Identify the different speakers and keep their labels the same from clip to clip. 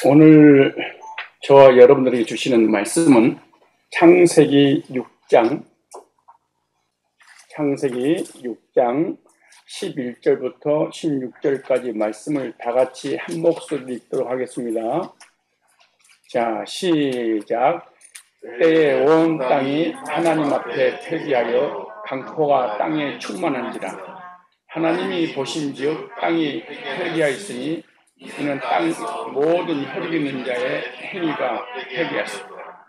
Speaker 1: 오늘 저와 여러분들에게 주시는 말씀은 창세기 6장 11절부터 16절까지 말씀을 다 같이 한 목소리로 읽도록 하겠습니다. 자, 시작. 때에 온 땅이 하나님 앞에 폐기하여 강포가 땅에 충만한지라. 하나님이 보신즉 땅이 폐기하였으니 이는 땅 모든 혈육 있는 자의 행위가 폐기하였습니다.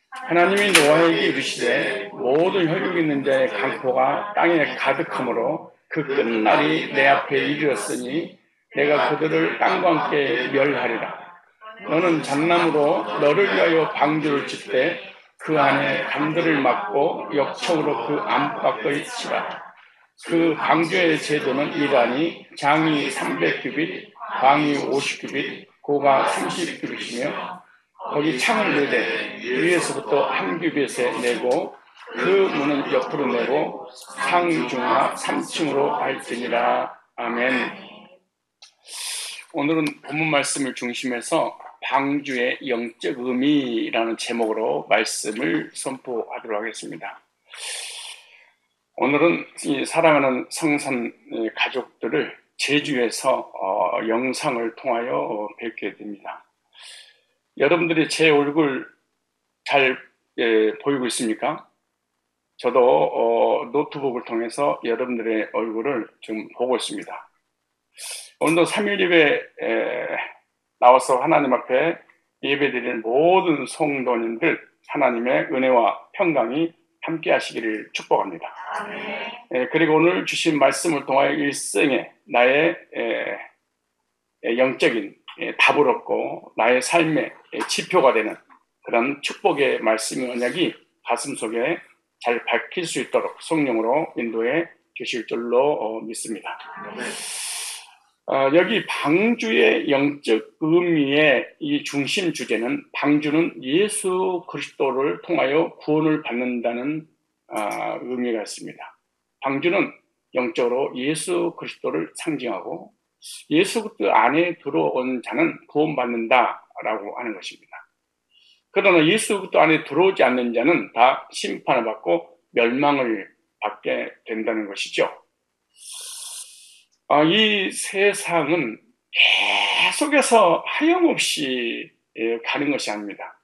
Speaker 1: 하나님이 노아에게 이르시되 모든 혈육 있는 자의 강포가 땅에 가득하므로 그 끝날이 내 앞에 이르렀으니 내가 그들을 땅과 함께 멸하리라. 너는 잣나무로 너를 위하여 방주를 짓되 그 안에 담들을 막고 역청으로 그 안팎을 치라. 그 방주의 제도는 이러하니 장이 300규빗, 방이 50규빗, 고가 30규빗이며 거기 창을 내되 위에서부터 한 규빗에 내고 그 문은 옆으로 내고 상중하 3층으로 할지니라. 아멘. 오늘은 본문 말씀을 중심해서 방주의 영적 의미라는 제목으로 말씀을 선포하도록 하겠습니다. 오늘은 이 사랑하는 성산 가족들을 제주에서 영상을 통하여 뵙게 됩니다. 여러분들이 제 얼굴 잘 보이고 있습니까? 저도 노트북을 통해서 여러분들의 얼굴을 지금 보고 있습니다. 오늘도 3일 예배 나와서 하나님 앞에 예배드리는 모든 성도님들 하나님의 은혜와 평강이 함께 하시기를 축복합니다. 그리고 오늘 주신 말씀을 통하여 일생에 나의 영적인 답을 얻고 나의 삶의 지표가 되는 그런 축복의 말씀의 언약이 가슴속에 잘 밝힐 수 있도록 성령으로 인도해 주실 줄로 믿습니다. 여기 방주의 영적 의미의 이 중심 주제는 방주는 예수 그리스도를 통하여 구원을 받는다는 의미가 있습니다. 방주는 영적으로 예수 그리스도를 상징하고 예수 그리스도 안에 들어온 자는 구원받는다라고 하는 것입니다. 그러나 예수 그리스도 안에 들어오지 않는 자는 다 심판을 받고 멸망을 받게 된다는 것이죠. 이 세상은 계속해서 하염없이 가는 것이 아닙니다.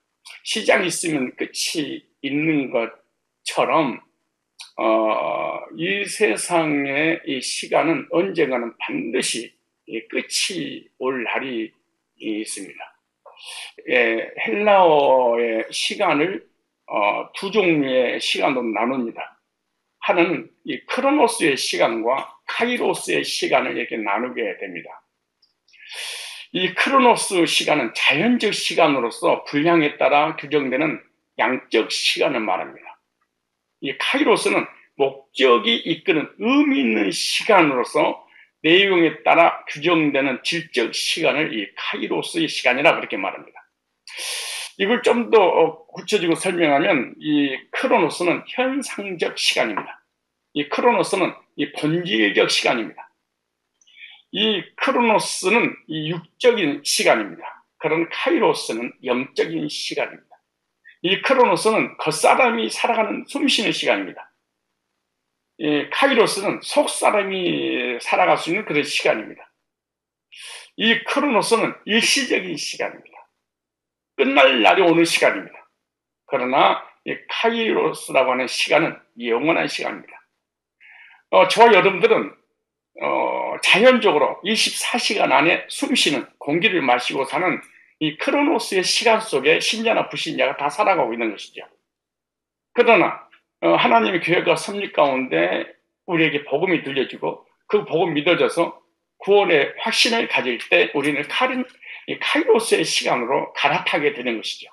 Speaker 1: 시장이 있으면 끝이 있는 것처럼 이 세상의 이 시간은 언젠가는 반드시 끝이 올 날이 있습니다. 헬라어의 시간을 두 종류의 시간으로 나눕니다. 하나는 이 크로노스의 시간과 카이로스의 시간을 이렇게 나누게 됩니다. 이 크로노스 시간은 자연적 시간으로서 분량에 따라 규정되는 양적 시간을 말합니다. 이 카이로스는 목적이 이끄는 의미 있는 시간으로서 내용에 따라 규정되는 질적 시간을 이 카이로스의 시간이라 그렇게 말합니다. 이걸 좀 더 구체적으로 설명하면 이 크로노스는 현상적 시간입니다. 이 크로노스는 이 본질적 시간입니다. 이 크로노스는 이 육적인 시간입니다. 그런 카이로스는 영적인 시간입니다. 이 크로노스는 겉사람이 살아가는 숨쉬는 시간입니다. 이 카이로스는 속사람이 살아갈 수 있는 그런 시간입니다. 이 크로노스는 일시적인 시간입니다. 끝날 날이 오는 시간입니다. 그러나 이 카이로스라고 하는 시간은 영원한 시간입니다. 저와 여러분들은 자연적으로 24시간 안에 숨쉬는 공기를 마시고 사는 이 크로노스의 시간 속에 신자나 불신자가 다 살아가고 있는 것이죠. 그러나 하나님의 계획과 섭리 가운데 우리에게 복음이 들려지고 그 복음 믿어져서 구원의 확신을 가질 때 우리는 카이로스의 시간으로 갈아타게 되는 것이죠.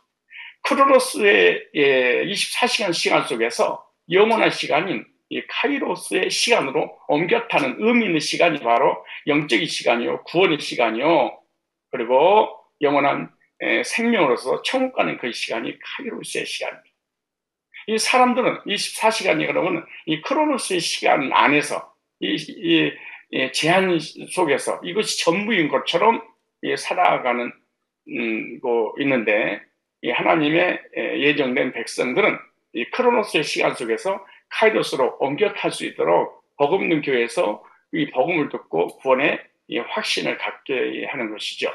Speaker 1: 크로노스의 24시간 시간 속에서 영원한 시간인 이 카이로스의 시간으로 옮겨 타는 의미 있는 시간이 바로 영적인 시간이요, 구원의 시간이요, 그리고 영원한 생명으로서 천국 가는 그 시간이 카이로스의 시간입니다. 이 사람들은 24시간이 그러면 이 크로노스의 시간 안에서 이 제한 속에서 이것이 전부인 것처럼 살아가는 있는데, 이 하나님의 예정된 백성들은 이 크로노스의 시간 속에서 카이로스로 옮겨 탈 수 있도록 복음 있는 교회에서 이 복음을 듣고 구원의 이 확신을 갖게 하는 것이죠.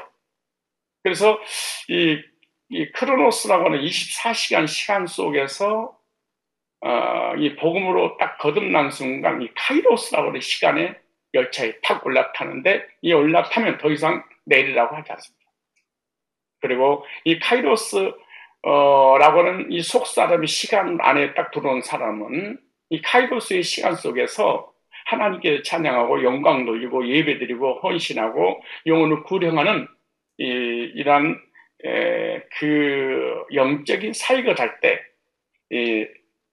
Speaker 1: 그래서 이 크로노스라고 하는 24시간 시간 속에서 이 복음으로 딱 거듭난 순간 이 카이로스라고 하는 시간에 열차에 탁 올라타는데, 이 올라타면 더 이상 내리라고 하지 않습니다. 그리고 이 카이로스 라고는 이 속사람이 시간 안에 딱 들어온 사람은 이 카이로스의 시간 속에서 하나님께 찬양하고 영광 돌리고 예배드리고 헌신하고 영혼을 구령하는 이러한 그 영적인 사역을 할 때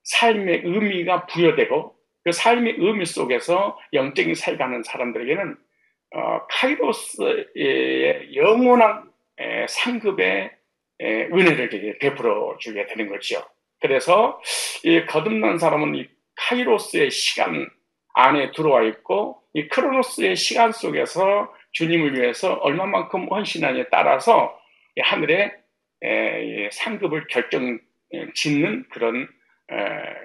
Speaker 1: 삶의 의미가 부여되고, 그 삶의 의미 속에서 영적인 사역하는 사람들에게는 카이로스의 영원한 상급의 은혜를 베풀어 주게 되는 거죠. 그래서 이 거듭난 사람은 이 카이로스의 시간 안에 들어와 있고, 이 크로노스의 시간 속에서 주님을 위해서 얼마만큼 헌신하냐에 따라서 하늘의 상급을 결정 짓는 그런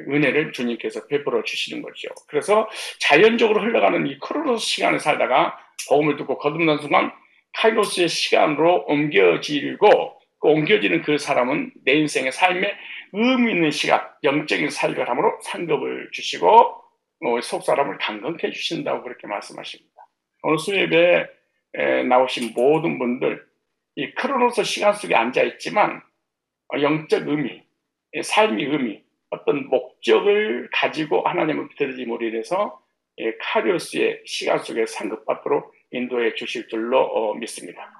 Speaker 1: 은혜를 주님께서 베풀어 주시는 거죠. 그래서 자연적으로 흘러가는 이 크로노스 시간을 살다가 복음을 듣고 거듭난 순간 카이로스의 시간으로 옮겨지고, 옮겨지는 그 사람은 내 인생의 삶에 의미 있는 시간, 영적인 삶을 함으로 상급을 주시고 속 사람을 강건케 해주신다고 그렇게 말씀하십니다. 오늘 수협에 나오신 모든 분들, 이 크로노스 시간 속에 앉아 있지만 영적 의미, 삶의 의미, 어떤 목적을 가지고 하나님을 기다림으로 인해서 카이로스의 시간 속에 상급받도록 인도해 주실 줄로 믿습니다.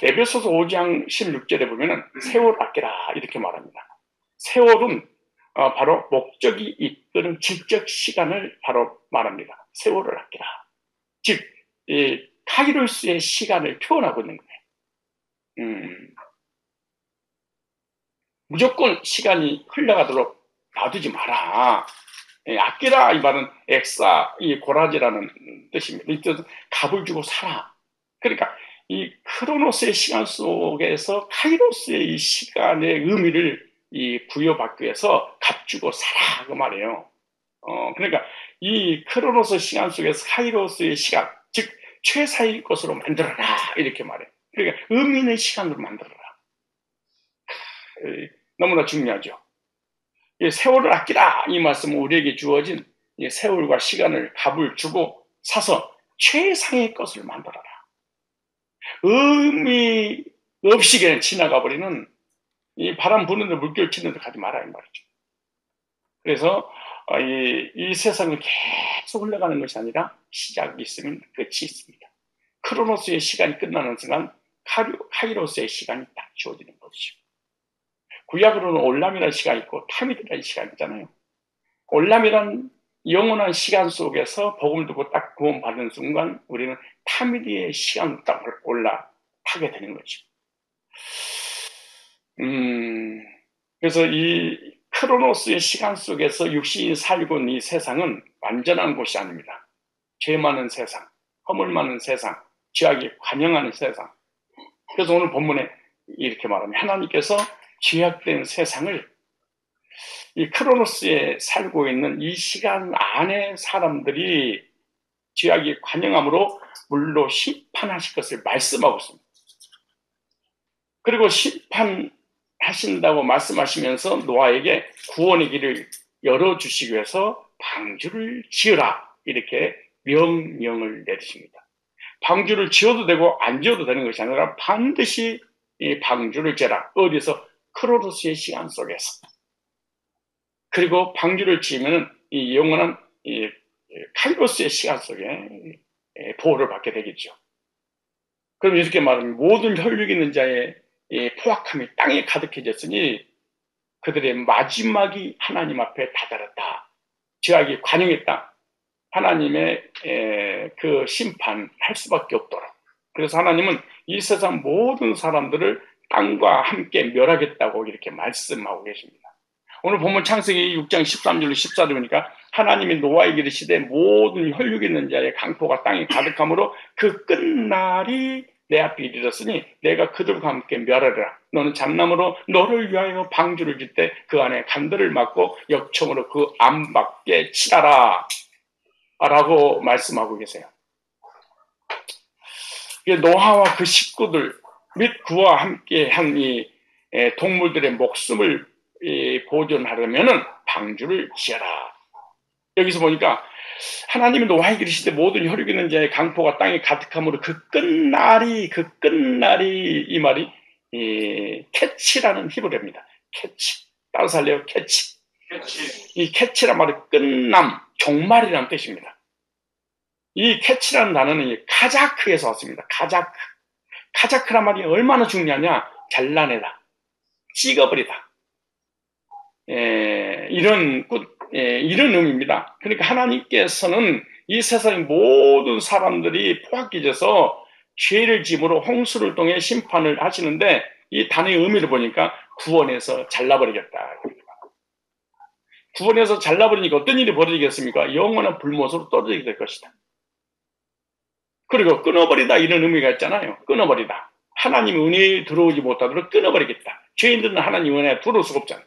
Speaker 1: 에베소서 5장 16절에 보면은 세월을 아끼라 이렇게 말합니다. 세월은 바로 목적이 이끄는 질적 시간을 바로 말합니다. 세월을 아끼라. 즉, 이 카이로스의 시간을 표현하고 있는 거예요. 무조건 시간이 흘러가도록 놔두지 마라. 아끼라 이 말은 엑사, 이 고라지라는 뜻입니다. 이 뜻은 값을 주고 살아. 그러니까 이 크로노스의 시간 속에서 카이로스의 이 시간의 의미를 부여받기 위해서 값 주고 살아 그 말이에요. 그러니까 이 크로노스 시간 속에서 카이로스의 시간, 즉 최사의 것으로 만들어라 이렇게 말해요. 그러니까 의미 있는 시간으로 만들어라. 너무나 중요하죠. 세월을 아끼라 이 말씀은 우리에게 주어진 세월과 시간을 값을 주고 사서 최상의 것을 만들어라. 의미 없이 그냥 지나가 버리는 이 바람 부는데 물결 치는 데 가지 마라 이 말이죠. 그래서 이 세상은 계속 흘러가는 것이 아니라 시작이 있으면 끝이 있습니다. 크로노스의 시간이 끝나는 순간 카이로스의 시간이 딱 주어지는 것이죠. 구약으로는 올람이라는 시간이 있고 타미드라는 시간이 있잖아요. 올람이란 영원한 시간 속에서 복음을 듣고 딱 구원받는 순간 우리는 타미드의 시간으로 딱 올라타게 되는 거죠. 그래서 이 크로노스의 시간 속에서 육신이 살고 있는 이 세상은 완전한 곳이 아닙니다. 죄 많은 세상, 허물 많은 세상, 죄악이 관영하는 세상. 그래서 오늘 본문에 이렇게 말합니다. 하나님께서 죄악된 세상을 이 크로노스에 살고 있는 이 시간 안에 사람들이 죄악이 관영함으로 물로 심판하실 것을 말씀하고 있습니다. 그리고 심판하신다고 말씀하시면서 노아에게 구원의 길을 열어주시기 위해서 방주를 지으라 이렇게 명령을 내리십니다. 방주를 지어도 되고 안 지어도 되는 것이 아니라 반드시 이 방주를 지어라. 어디서? 크로노스의 시간 속에서. 그리고 방주를 지으면 이 영원한 이 카이로스의 시간 속에 보호를 받게 되겠죠. 그럼 이렇게 말하면 모든 혈육 있는 자의 포악함이 땅에 가득해졌으니 그들의 마지막이 하나님 앞에 다다랐다. 죄악이 관영했다. 하나님의 그 심판할 수밖에 없도록. 그래서 하나님은 이 세상 모든 사람들을 땅과 함께 멸하겠다고 이렇게 말씀하고 계십니다. 오늘 보면 창세기 6장 13절로 14절 보니까 하나님이 노아에게 이르시되 모든 혈육 있는 자의 강포가 땅에 가득함으로 그 끝날이 내 앞에 이르렀으니 내가 그들과 함께 멸하리라. 너는 잠나무로 너를 위하여 방주를 짓 때 그 안에 간들을 막고 역청으로 그 안 밖에 치라라 라고 말씀하고 계세요. 노아와 그 식구들 및 그와 함께 한 이 동물들의 목숨을 보존하려면 방주를 지어라. 여기서 보니까 하나님이 노아에게 이르시되 모든 혈육 있는 자의 강포가 땅에 가득함으로 그 끝날이 이 말이 캐치라는 히브리어입니다. 캐치. 따라서 할래요? 캐치. 이 캐치란 말이 끝남, 종말이라는 뜻입니다. 이 캐치라는 단어는 카자크에서 왔습니다. 카자크. 카자크란 말이 얼마나 중요하냐? 잘라내다, 찍어버리다. 이런 의미입니다. 그러니까 하나님께서는 이 세상의 모든 사람들이 포악해져서 죄를 지음으로 홍수를 통해 심판을 하시는데 이 단어의 의미를 보니까 구원해서 잘라버리겠다. 구원해서 잘라버리니까 어떤 일이 벌어지겠습니까? 영원한 불못으로 떨어지게 될 것이다. 그리고 끊어버리다 이런 의미가 있잖아요. 끊어버리다. 하나님 은혜에 들어오지 못하도록 끊어버리겠다. 죄인들은 하나님 은혜에 들어올 수가 없잖아요.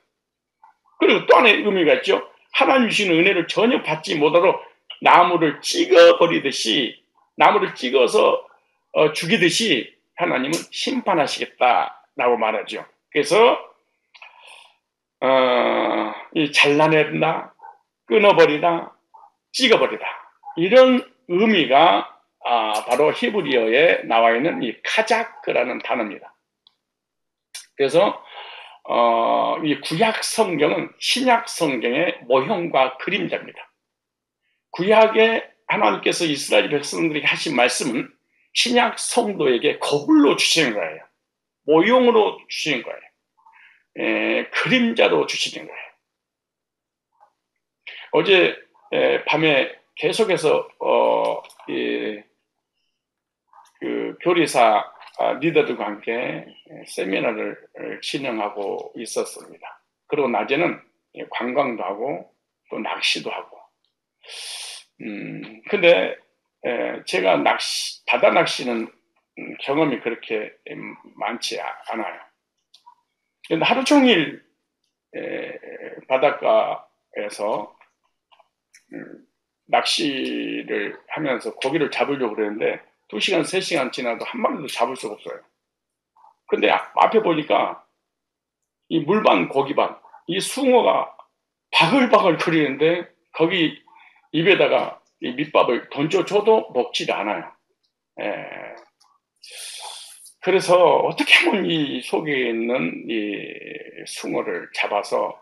Speaker 1: 그리고 또 하나의 의미가 있죠. 하나님 주시는 은혜를 전혀 받지 못하도록 나무를 찍어버리듯이, 나무를 찍어서 죽이듯이 하나님은 심판하시겠다라고 말하죠. 그래서 이 잘라낸다, 끊어버리다, 찍어버리다 이런 의미가 바로 히브리어에 나와 있는 이 카자크라는 단어입니다. 그래서 이 구약 성경은 신약 성경의 모형과 그림자입니다. 구약에 하나님께서 이스라엘 백성들에게 하신 말씀은 신약 성도에게 거울로 주시는 거예요. 모형으로 주시는 거예요. 그림자로 주시는 거예요. 어제 밤에 계속해서 그 교리사 리더들과 함께 세미나를 진행하고 있었습니다. 그리고 낮에는 관광도 하고 또 낚시도 하고. 근데 제가 바다 낚시는 경험이 그렇게 많지 않아요. 근데 하루 종일 바닷가에서 낚시를 하면서 고기를 잡으려고 그랬는데 2시간, 3시간 지나도 한 마리도 잡을 수가 없어요. 근데 앞에 보니까 이 물반, 고기반, 이 숭어가 바글바글 거리는데 거기 입에다가 이 밑밥을 던져줘도 먹지를 않아요. 그래서 어떻게 하면 이 속에 있는 이 숭어를 잡아서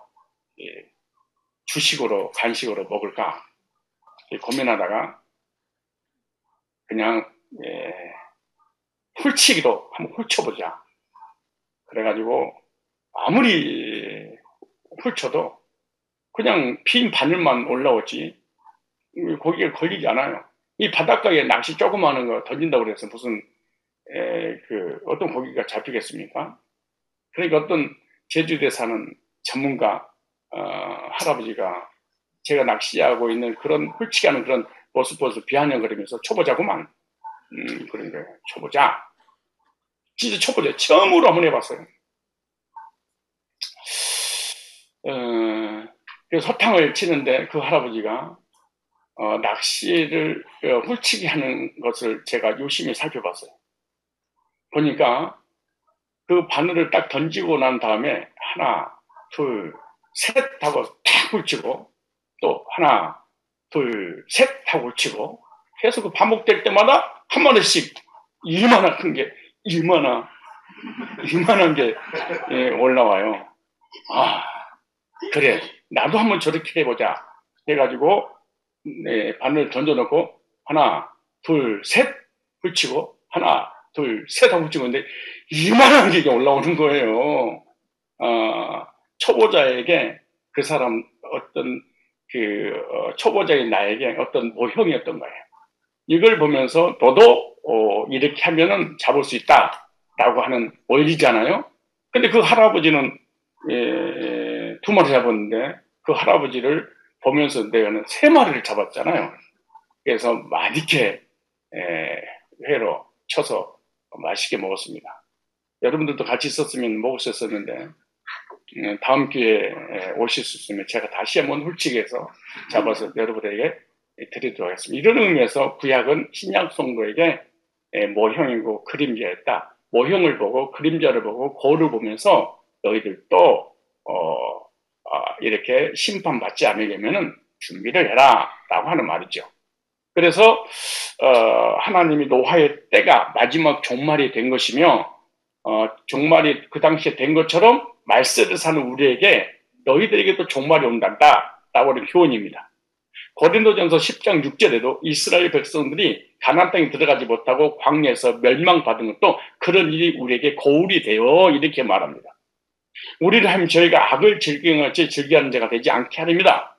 Speaker 1: 주식으로, 간식으로 먹을까 고민하다가 그냥 훌치기로 한번 훌쳐보자. 그래가지고 아무리 훌쳐도 그냥 빈 바늘만 올라오지 고기가 걸리지 않아요. 이 바닷가에 낚시 조그마한 거 던진다고 그래서 무슨 어떤 고기가 잡히겠습니까? 그러니까 어떤 제주도에 사는 전문가 할아버지가 제가 낚시하고 있는 그런 훌치기 하는 그런 모습 보면서 비아냥거리면서 쳐보자구만. 그런 거예요. 쳐보자. 진짜 쳐보자. 처음으로 한번 해봤어요. 그래서 서탕을 치는데 그 할아버지가 낚시를 훌치기 하는 것을 제가 유심히 살펴봤어요. 보니까 그 바늘을 딱 던지고 난 다음에 하나, 둘, 셋 하고 탁 훌치고 또 하나, 둘, 셋 하고 훌치고 계속 그 반복될 때마다 한 마리씩 이만한 게 올라와요. 그래 나도 한번 저렇게 해보자 해가지고 바늘 던져놓고 하나 둘 셋 훌치고 하나 둘 셋 하고 훌치고 있는데 이만한 게 올라오는 거예요. 초보자에게 그 사람 어떤 초보자인 나에게 어떤 모형이었던 거예요. 이걸 보면서 너도 이렇게 하면은 잡을 수 있다라고 하는 원리잖아요. 근데 그 할아버지는 2마리 잡았는데 그 할아버지를 보면서 내가는 3마리를 잡았잖아요. 그래서 많이게 회로 쳐서 맛있게 먹었습니다. 여러분들도 같이 있었으면 먹을 수 있었는데 다음 기회에 오실 수 있으면 제가 다시 한번 훌치게해서 잡아서 여러분에게 드리도록 하겠습니다. 이런 의미에서 구약은 신약 성도에게 모형이고 그림자였다. 모형을 보고 그림자를 보고 거울을 보면서 너희들도 이렇게 심판받지 않으려면 준비를 해라 라고 하는 말이죠. 그래서 하나님이 노아의 때가 마지막 종말이 된 것이며 종말이 그 당시에 된 것처럼 말세를 사는 우리에게 너희들에게도 종말이 온단다 라고 하는 교훈입니다. 고린도전서 10장 6절에도 이스라엘 백성들이 가나안 땅에 들어가지 못하고 광야에서 멸망받은 것도 그런 일이 우리에게 거울이 되어 이렇게 말합니다. 우리를 하면 저희가 악을 즐겨하는 자가 되지 않게 하렵니다.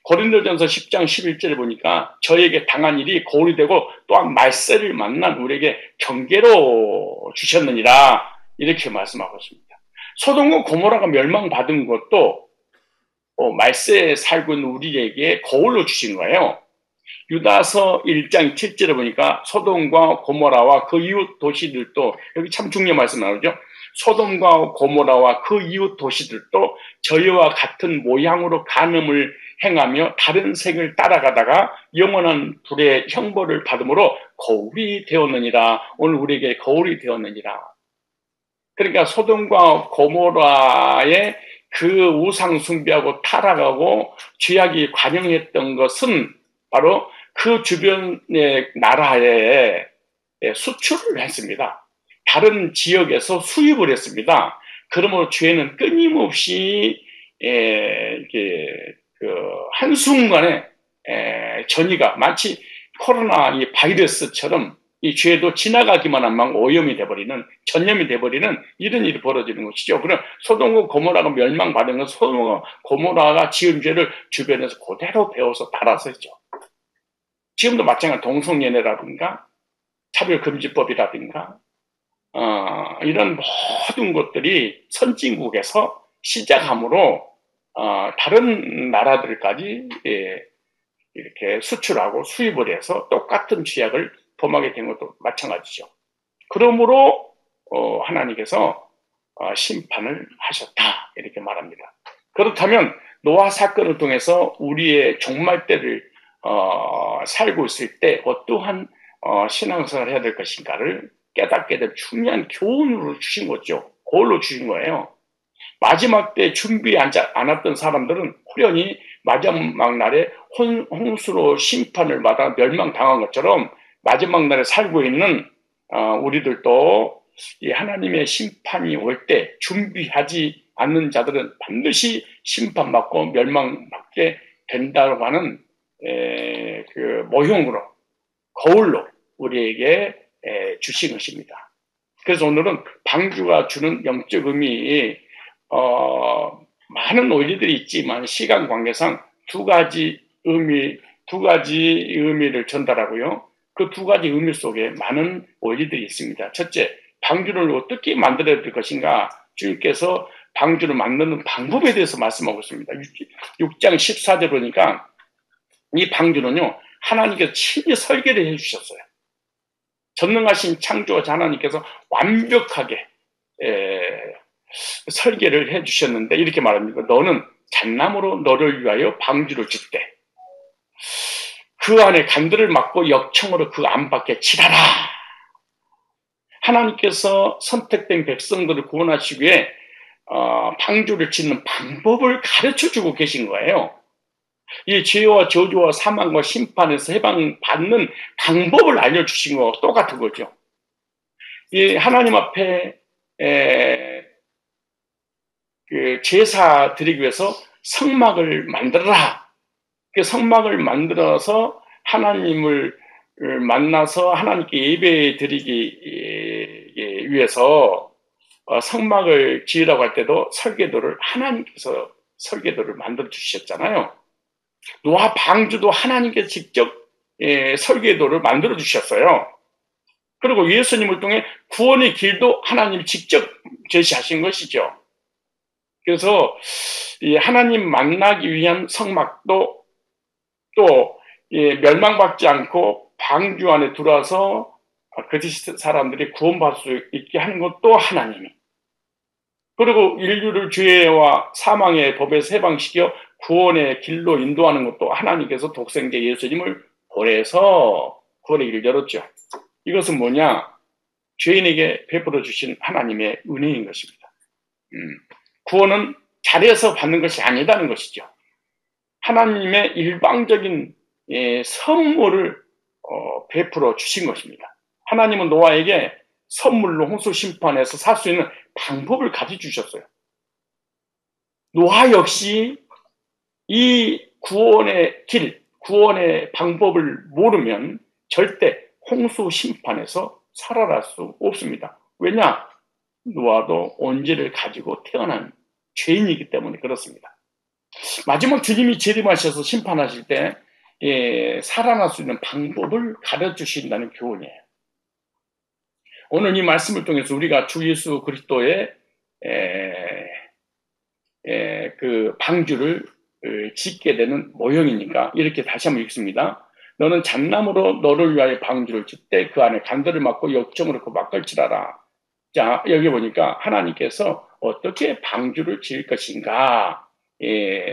Speaker 1: 고린도전서 10장 11절에 보니까 저에게 당한 일이 거울이 되고 또한 말세를 만난 우리에게 경계로 주셨느니라 이렇게 말씀하고 있습니다. 소돔과 고모라가 멸망받은 것도 말세에 살고 있는 우리에게 거울로 주신 거예요. 유다서 1장 7절에 보니까 소돔과 고모라와 그 이웃 도시들도 여기 참 중요한 말씀 나오죠. 소돔과 고모라와 그 이웃 도시들도 저희와 같은 모양으로 간음을 행하며 다른 색을 따라가다가 영원한 불의 형벌을 받음으로 거울이 되었느니라. 오늘 우리에게 거울이 되었느니라. 그러니까 소돔과 고모라의 그 우상 숭배하고 타락하고 죄악이 관영했던 것은 바로 그 주변의 나라에 수출을 했습니다. 다른 지역에서 수입을 했습니다. 그러므로 죄는 끊임없이 한순간에 전이가 마치 코로나 이 바이러스처럼 이 죄도 지나가기만 하면 오염이 돼버리는, 전염이 돼버리는 이런 일이 벌어지는 것이죠. 그럼 소돔과 고모라가 멸망받은 건 소돔과 고모라가 지은 죄를 주변에서 그대로 배워서 따라서 했죠. 지금도 마찬가지로 동성연애라든가 차별금지법이라든가 이런 모든 것들이 선진국에서 시작함으로 다른 나라들까지 이렇게 수출하고 수입을 해서 똑같은 죄악을 범하게 된 것도 마찬가지죠. 그러므로 하나님께서 심판을 하셨다 이렇게 말합니다. 그렇다면 노아 사건을 통해서 우리의 종말 때를 살고 있을 때 어떠한 신앙생활을 해야 될 것인가를 깨닫게 될 중요한 교훈으로 주신 거죠. 그걸로 주신 거예요. 마지막 때 준비하지 않았던 사람들은 호련히 마지막 날에 홍수로 심판을 받아 멸망당한 것처럼 마지막 날에 살고 있는 우리들도 이 하나님의 심판이 올 때 준비하지 않는 자들은 반드시 심판받고 멸망받게 된다고 하는 그 모형으로 거울로 우리에게 주신 것입니다. 그래서 오늘은 방주가 주는 영적 의미 많은 원리들이 있지만 시간 관계상 두 가지 의미를 전달하고요. 그 두 가지 의미 속에 많은 원리들이 있습니다. 첫째, 방주를 어떻게 만들어야 될 것인가? 주님께서 방주를 만드는 방법에 대해서 말씀하고 있습니다. 6장 14절 보니까 이 방주는요, 하나님께서 친히 설계를 해주셨어요. 전능하신 창조자 하나님께서 완벽하게 설계를 해주셨는데 이렇게 말합니다. 너는 잣나무로 너를 위하여 방주를 짓되 그 안에 간들을 막고 역청으로 그 안팎에 칠하라. 하나님께서 선택된 백성들을 구원하시기 위해 방주를 짓는 방법을 가르쳐주고 계신 거예요. 이 죄와 저주와 사망과 심판에서 해방받는 방법을 알려주신 거와 똑같은 거죠. 이 하나님 앞에 그 제사 드리기 위해서 성막을 만들어라. 그 성막을 만들어서 하나님을 만나서 하나님께 예배 드리기 위해서 성막을 지으라고 할 때도 설계도를 하나님께서 설계도를 만들어 주셨잖아요. 노아 방주도 하나님께서 직접 설계도를 만들어 주셨어요. 그리고 예수님을 통해 구원의 길도 하나님이 직접 제시하신 것이죠. 그래서 이 하나님 만나기 위한 성막도 또 멸망받지 않고 방주 안에 들어와서 거짓 사람들이 구원받을 수 있게 하는 것도 하나님이, 그리고 인류를 죄와 사망의 법에서 해방시켜 구원의 길로 인도하는 것도 하나님께서 독생자 예수님을 보내서 구원의 길을 열었죠. 이것은 뭐냐? 죄인에게 베풀어 주신 하나님의 은혜인 것입니다. 구원은 잘해서 받는 것이 아니다는 것이죠. 하나님의 일방적인 선물을 베풀어 주신 것입니다. 하나님은 노아에게 선물로 홍수 심판에서 살 수 있는 방법을 가르쳐주셨어요. 노아 역시 이 구원의 길, 구원의 방법을 모르면 절대 홍수 심판에서 살아날 수 없습니다. 왜냐? 노아도 언제를 가지고 태어난 죄인이기 때문에 그렇습니다. 마지막 주님이 재림하셔서 심판하실 때 살아날 수 있는 방법을 가르쳐주신다는 교훈이에요. 오늘 이 말씀을 통해서 우리가 주 예수 그리스도의 그 방주를 짓게 되는 모형이니까 이렇게 다시 한번 읽습니다. 너는 잣나무로 너를 위하여 방주를 짓되 그 안에 간들을 막고 역정으로 그 막을 칠하라. 자, 여기 보니까 하나님께서 어떻게 방주를 지을 것인가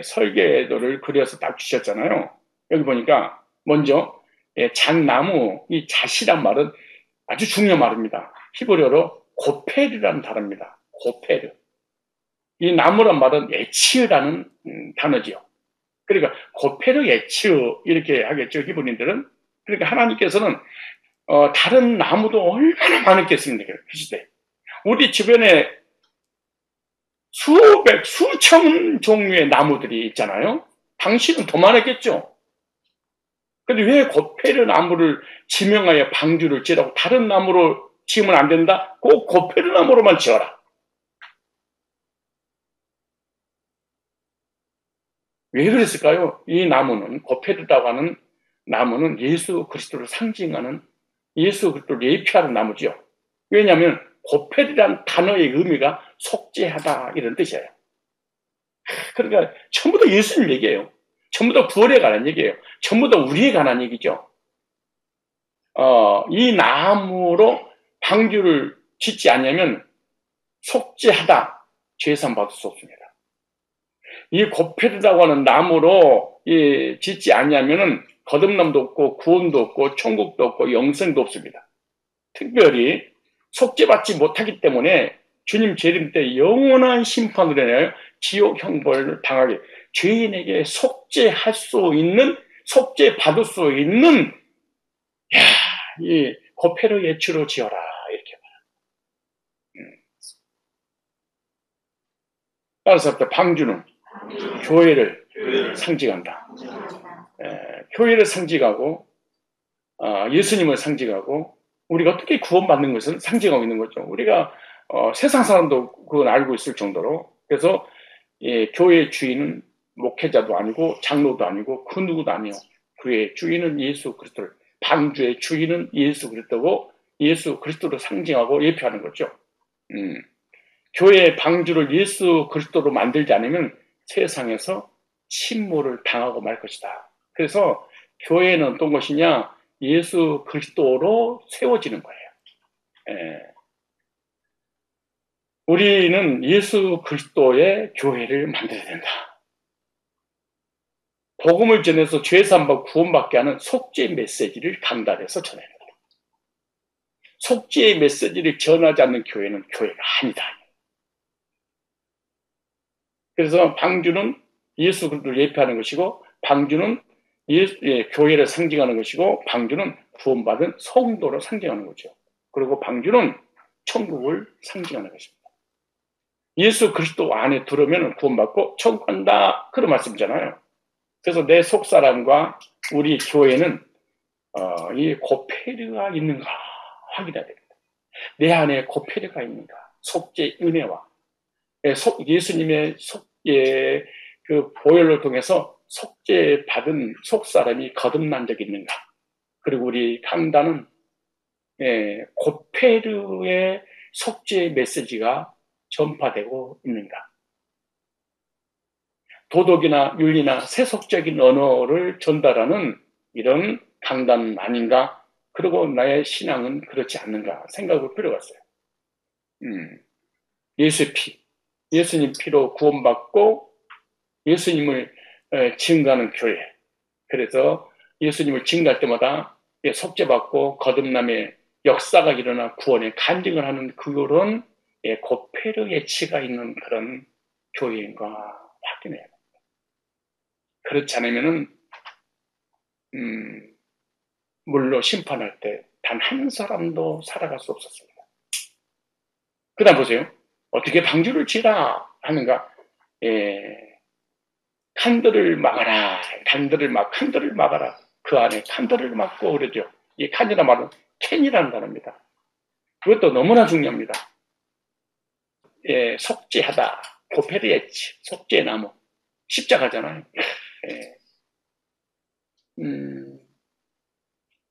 Speaker 1: 설계도를 그려서 딱 주셨잖아요. 여기 보니까 먼저 잣나무, 이 잣이란 말은 아주 중요한 말입니다. 히브리어로 고페르라는 단어입니다. 고페르. 이 나무란 말은 에치르라는 단어지요. 그러니까 고페르 에치르 이렇게 하겠죠, 히브리인들은. 그러니까 하나님께서는 다른 나무도 얼마나 많았겠습니까? 그 시대. 우리 주변에 수백, 수천 종류의 나무들이 있잖아요. 당신은 더 많았겠죠. 근데 왜 고페르 나무를 지명하여 방주를 지으라고, 다른 나무로 지으면 안 된다? 꼭 고페르 나무로만 지어라. 왜 그랬을까요? 이 나무는, 고페르라고 하는 나무는 예수 그리스도를 상징하는, 예수 그리스도를 예표하는 나무죠. 왜냐하면 고페르란 단어의 의미가 속죄하다 이런 뜻이에요. 그러니까 전부 다 예수님 얘기예요. 전부 다 구원에 관한 얘기예요. 전부 다 우리에 관한 얘기죠. 이 나무로 방주를 짓지 않으면 속죄하다, 죄산 받을 수 없습니다. 이 고페르라고 하는 나무로 짓지 않으면 거듭남도 없고 구원도 없고 천국도 없고 영생도 없습니다. 특별히 속죄받지 못하기 때문에 주님 재림 때 영원한 심판으로 인하여 지옥 형벌을 당하게, 죄인에게 속죄할 수 있는, 속죄받을 수 있는 이 고페르 예추로 지어라 이렇게 말합니다. 따라서 방주는 교회를 상징한다. 교회를 상징하고 예수님을 상징하고, 우리가 어떻게 구원받는 것을 상징하고 있는 거죠. 우리가 세상 사람도 그건 알고 있을 정도로. 그래서 교회의 주인은 목회자도 아니고 장로도 아니고 그 누구도 아니에요. 교회의 주인은 예수 그리스도를, 방주의 주인은 예수 그리스도고 예수 그리스도를 상징하고 예표하는 거죠. 교회의 방주를 예수 그리스도로 만들지 않으면 세상에서 침몰을 당하고 말 것이다. 그래서 교회는 어떤 것이냐? 예수 그리스도로 세워지는 거예요. 우리는 예수 그리스도의 교회를 만들어야 된다. 복음을 전해서 죄사함과 구원받게 하는 속죄 메시지를 강단해서 전해야 된다. 속죄의 메시지를 전하지 않는 교회는 교회가 아니다. 그래서 방주는 예수 그리스도를 예표하는 것이고, 방주는 교회를 상징하는 것이고, 방주는 구원받은 성도를 상징하는 거죠. 그리고 방주는 천국을 상징하는 것입니다. 예수 그리스도 안에 들어오면 구원받고 천국 간다, 그런 말씀이잖아요. 그래서 내 속사람과 우리 교회는 이 고페르가 있는가 확인해야 됩니다. 내 안에 고페르가 있는가, 속죄 은혜와 예수님의 그 보혈을 통해서 속죄 받은 속사람이 거듭난 적이 있는가, 그리고 우리 강단은 고페르의 속죄 메시지가 전파되고 있는가, 도덕이나 윤리나 세속적인 언어를 전달하는 이런 강단 아닌가, 그리고 나의 신앙은 그렇지 않는가 생각을 필요가 있어요. 예수의 피, 예수님 피로 구원받고 예수님을 증거하는 교회. 그래서 예수님을 증거할 때마다 속죄받고 거듭남의 역사가 일어나 구원의 간증을 하는 그런 고페르 예치가 있는 그런 교회인가 확인해야 합니다. 그렇지 않으면은 물로 심판할 때 단 한 사람도 살아갈 수 없었습니다. 그 다음 보세요. 어떻게 방주를 치라 하는가? 칸들을 막아라. 칸들을 막아라. 그 안에 칸들을 막고 그러죠. 이 칸이란 말은 캔이라는 단어입니다. 그것도 너무나 중요합니다. 속죄하다. 고페르에치. 속죄의 나무. 십자가잖아요.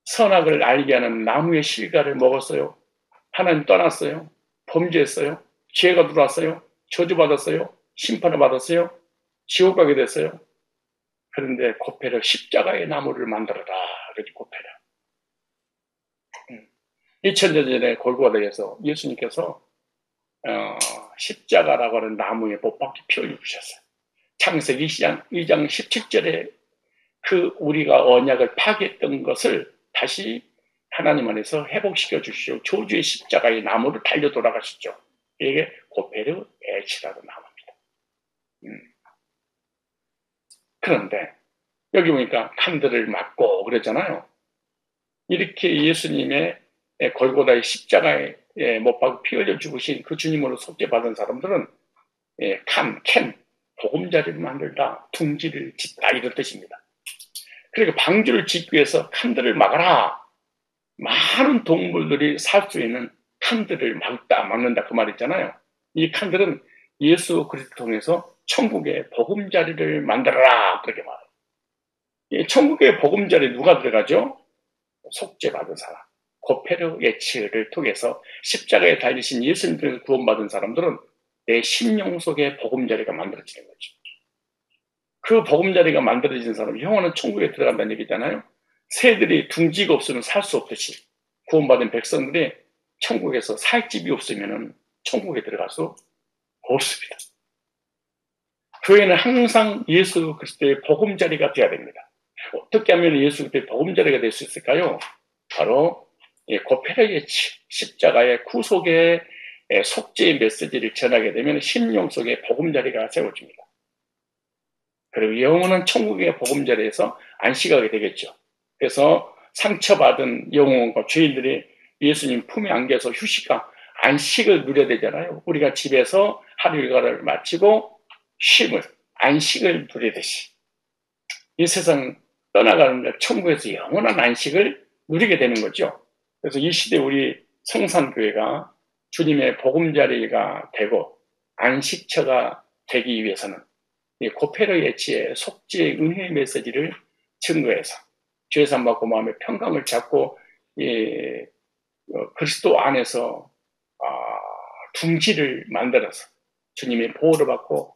Speaker 1: 선악을 알게 하는 나무의 실과를 먹었어요. 하나님 떠났어요. 범죄했어요. 죄가 들어왔어요. 저주받았어요. 심판을 받았어요. 지옥 가게 됐어요. 그런데 고페르 십자가의 나무를 만들어라. 그렇게 고페르. 2000년 전에 골고다에서 예수님께서 십자가라고 하는 나무에 못 박혀 피 흘리셨어요. 창세기 2장 17절에 그 우리가 언약을 파괴했던 것을 다시 하나님 안에서 회복시켜 주시오. 조주의 십자가의 나무를 달려 돌아가시죠. 이게 고페르 에치라는 나무입니다. 그런데 여기 보니까 칸들을 막고 그랬잖아요. 이렇게 예수님의 골고다의 십자가에 못 박고 피 흘려 죽으신 그 주님으로 속죄받은 사람들은 캔, 보금자리를 만들다, 둥지를 짓다 이런 뜻입니다. 그러니까 방주를 짓기 위해서 칸들을 막아라. 많은 동물들이 살 수 있는 칸들을 막는다 그 말 있잖아요. 이 칸들은 예수 그리스도 통해서 천국의 보금자리를 만들어라 그렇게 말해요. 천국의 보금자리 누가 들어가죠? 속죄받은 사람. 고페르 예치를 통해서 십자가에 달리신 예수님을 구원받은 사람들은 내 심령 속에 보금자리가 만들어지는 거죠. 그 보금자리가 만들어진 사람이 영원한 천국에 들어간다는 얘기잖아요. 새들이 둥지가 없으면 살 수 없듯이 구원받은 백성들이 천국에서 살 집이 없으면 천국에 들어갈 수 없습니다. 교회는 항상 예수 그리스도의 보금자리가 되어야 됩니다. 어떻게 하면 예수 그리스도의 보금자리가 될 수 있을까요? 바로 고페르의 십자가의 구속의 속죄의 메시지를 전하게 되면 심령 속에 보금자리가 세워집니다. 그리고 영원한 천국의 보금자리에서 안식하게 되겠죠. 그래서 상처받은 영혼과 죄인들이 예수님 품에 안겨서 휴식과 안식을 누려야 되잖아요. 우리가 집에서 하루 일과를 마치고 안식을 누리듯이 이 세상 떠나가는 천국에서 영원한 안식을 누리게 되는 거죠. 그래서 이 시대 우리 성산교회가 주님의 보금자리가 되고 안식처가 되기 위해서는 이 고페르 예치의 속죄의 은혜의 메시지를 증거해서 죄사함받고 마음의 평강을 잡고 그리스도 안에서 둥지를 만들어서 주님의 보호를 받고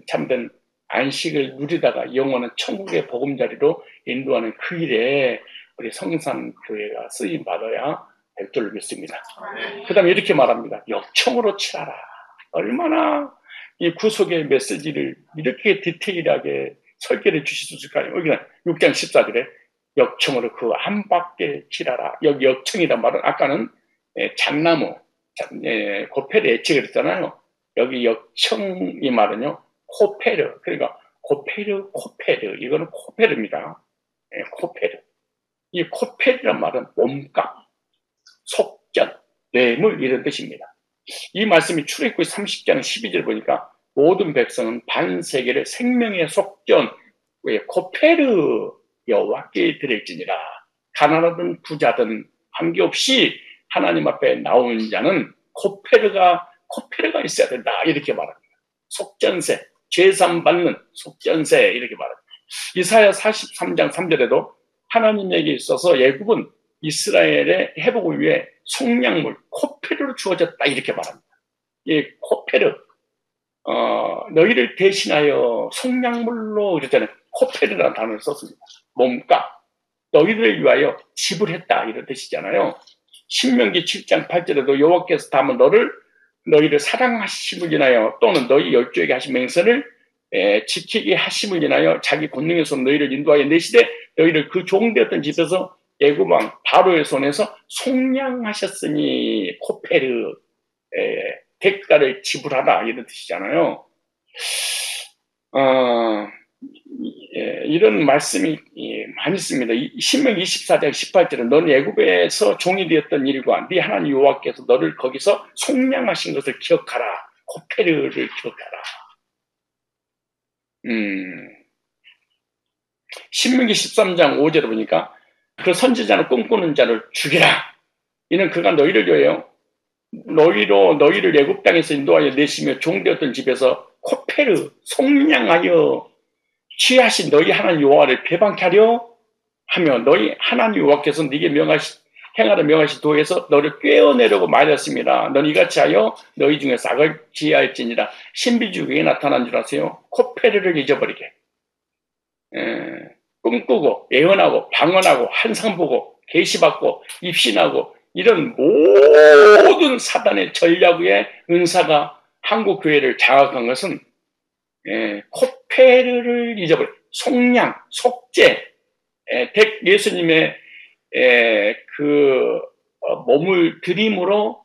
Speaker 1: 참된 안식을 누리다가 영원한 천국의 보금자리로 인도하는 그 일에 우리 성산교회가 쓰임받아야 될 줄 믿습니다. 그 다음에 이렇게 말합니다. 역청으로 치라라. 얼마나 이 구속의 메시지를 이렇게 디테일하게 설계를 주실 수 있을까요? 여기는 6장 14절에 역청으로 그 한 바퀴 치라라. 여기 역청이란 말은 아까는 잣나무, 고페르 예치 그랬잖아요. 여기 역청이 말은요. 코페르. 그러니까 코페르. 이거는 코페르입니다. 코페르. 이 코페르란 말은 몸값, 속전, 뇌물 이런 뜻입니다. 이 말씀이 출애굽기 30장 12절 보니까 모든 백성은 반세계를 생명의 속전, 코페르 여호와께 드릴지니라. 가난하든 부자든 관계없이 하나님 앞에 나오는 자는 코페르가 있어야 된다. 이렇게 말합니다. 속전세, 죄산 받는 속전세 이렇게 말합니다. 이사야 43장 3절에도 하나님에게 있어서 애굽은 이스라엘의 회복을 위해 속량물, 코페르로 주어졌다 이렇게 말합니다. 이 코페르, 너희를 대신하여 속량물로 그랬잖아요. 코페르라는 단어를 썼습니다. 몸값. 너희들을 위하여 지불했다 이런 뜻이잖아요. 신명기 7장 8절에도 여호와께서 다만 너희를 사랑하심을 인하여 또는 너희 열조에게 하신 맹세를 지키게 하심을 인하여 자기 권능에서 너희를 인도하여 내시되 너희를 그 종되었던 집에서 애굽 왕 바로의 손에서 속량하셨으니 코페르 대가를 지불하라 이런 뜻이잖아요. 이런 말씀이 많이 있습니다. 신명기 24장 18절은 너는 애굽에서 종이 되었던 일과 네 하나님 여호와께서 너를 거기서 속량하신 것을 기억하라. 코페르를 기억하라. 신명기 13장 5절에 보니까 그 선지자는 꿈꾸는 자를 죽이라. 이는 그가 너희를 위하여 너희를 애굽 땅에서 인도하여 내시며 종되었던 집에서 코페르 속량하여 취하신 너희 하나님 여호와를 배반케 하려 하며 너희 하나님 여호와께서 네게 행하라 명하신 도에서 너를 꿰어내려고 말했습니다. 너는 이같이 하여 너희 중에 싹을 지혜할지니라. 신비주의에 나타난 줄 아세요? 코페르를 잊어버리게. 꿈꾸고 예언하고 방언하고 환상 보고 계시받고 입신하고 이런 모든 사단의 전략의 은사가 한국 교회를 장악한 것은 코페르를 잊어버려 속량, 속죄, 예수님의 몸을 들임으로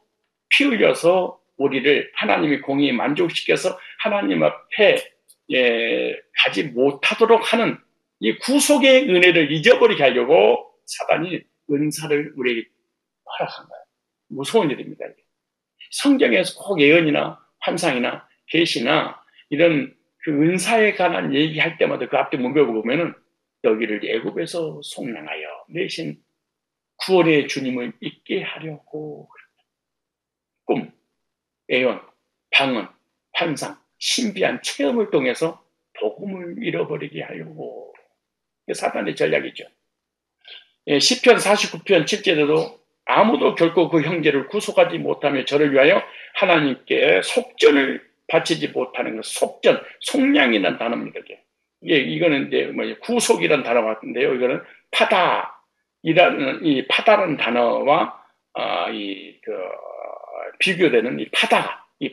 Speaker 1: 피 흘려서 우리를 하나님이 공의에 만족시켜서 하나님 앞에 가지 못하도록 하는 이 구속의 은혜를 잊어버리게 하려고 사단이 은사를 우리에게 허락한 거예요. 무서운 일입니다. 성경에서 꼭 예언이나 환상이나 계시나 이런 그 은사에 관한 얘기할 때마다 그 앞에 문벽을 보면은 여기를 애굽에서 속량하여 내신 구원의 주님을 있게 하려고 꿈, 예언, 방언, 환상, 신비한 체험을 통해서 복음을 잃어버리게 하려고 사단의 전략이죠. 시편 49편 7절에도 아무도 결코 그 형제를 구속하지 못하며 저를 위하여 하나님께 속전을 바치지 못하는 것, 속전, 속량이라는 단어입니다. 이거는 이제 구속이라는 단어 같은데요. 이거는 이 파다라는 단어와 비교되는 이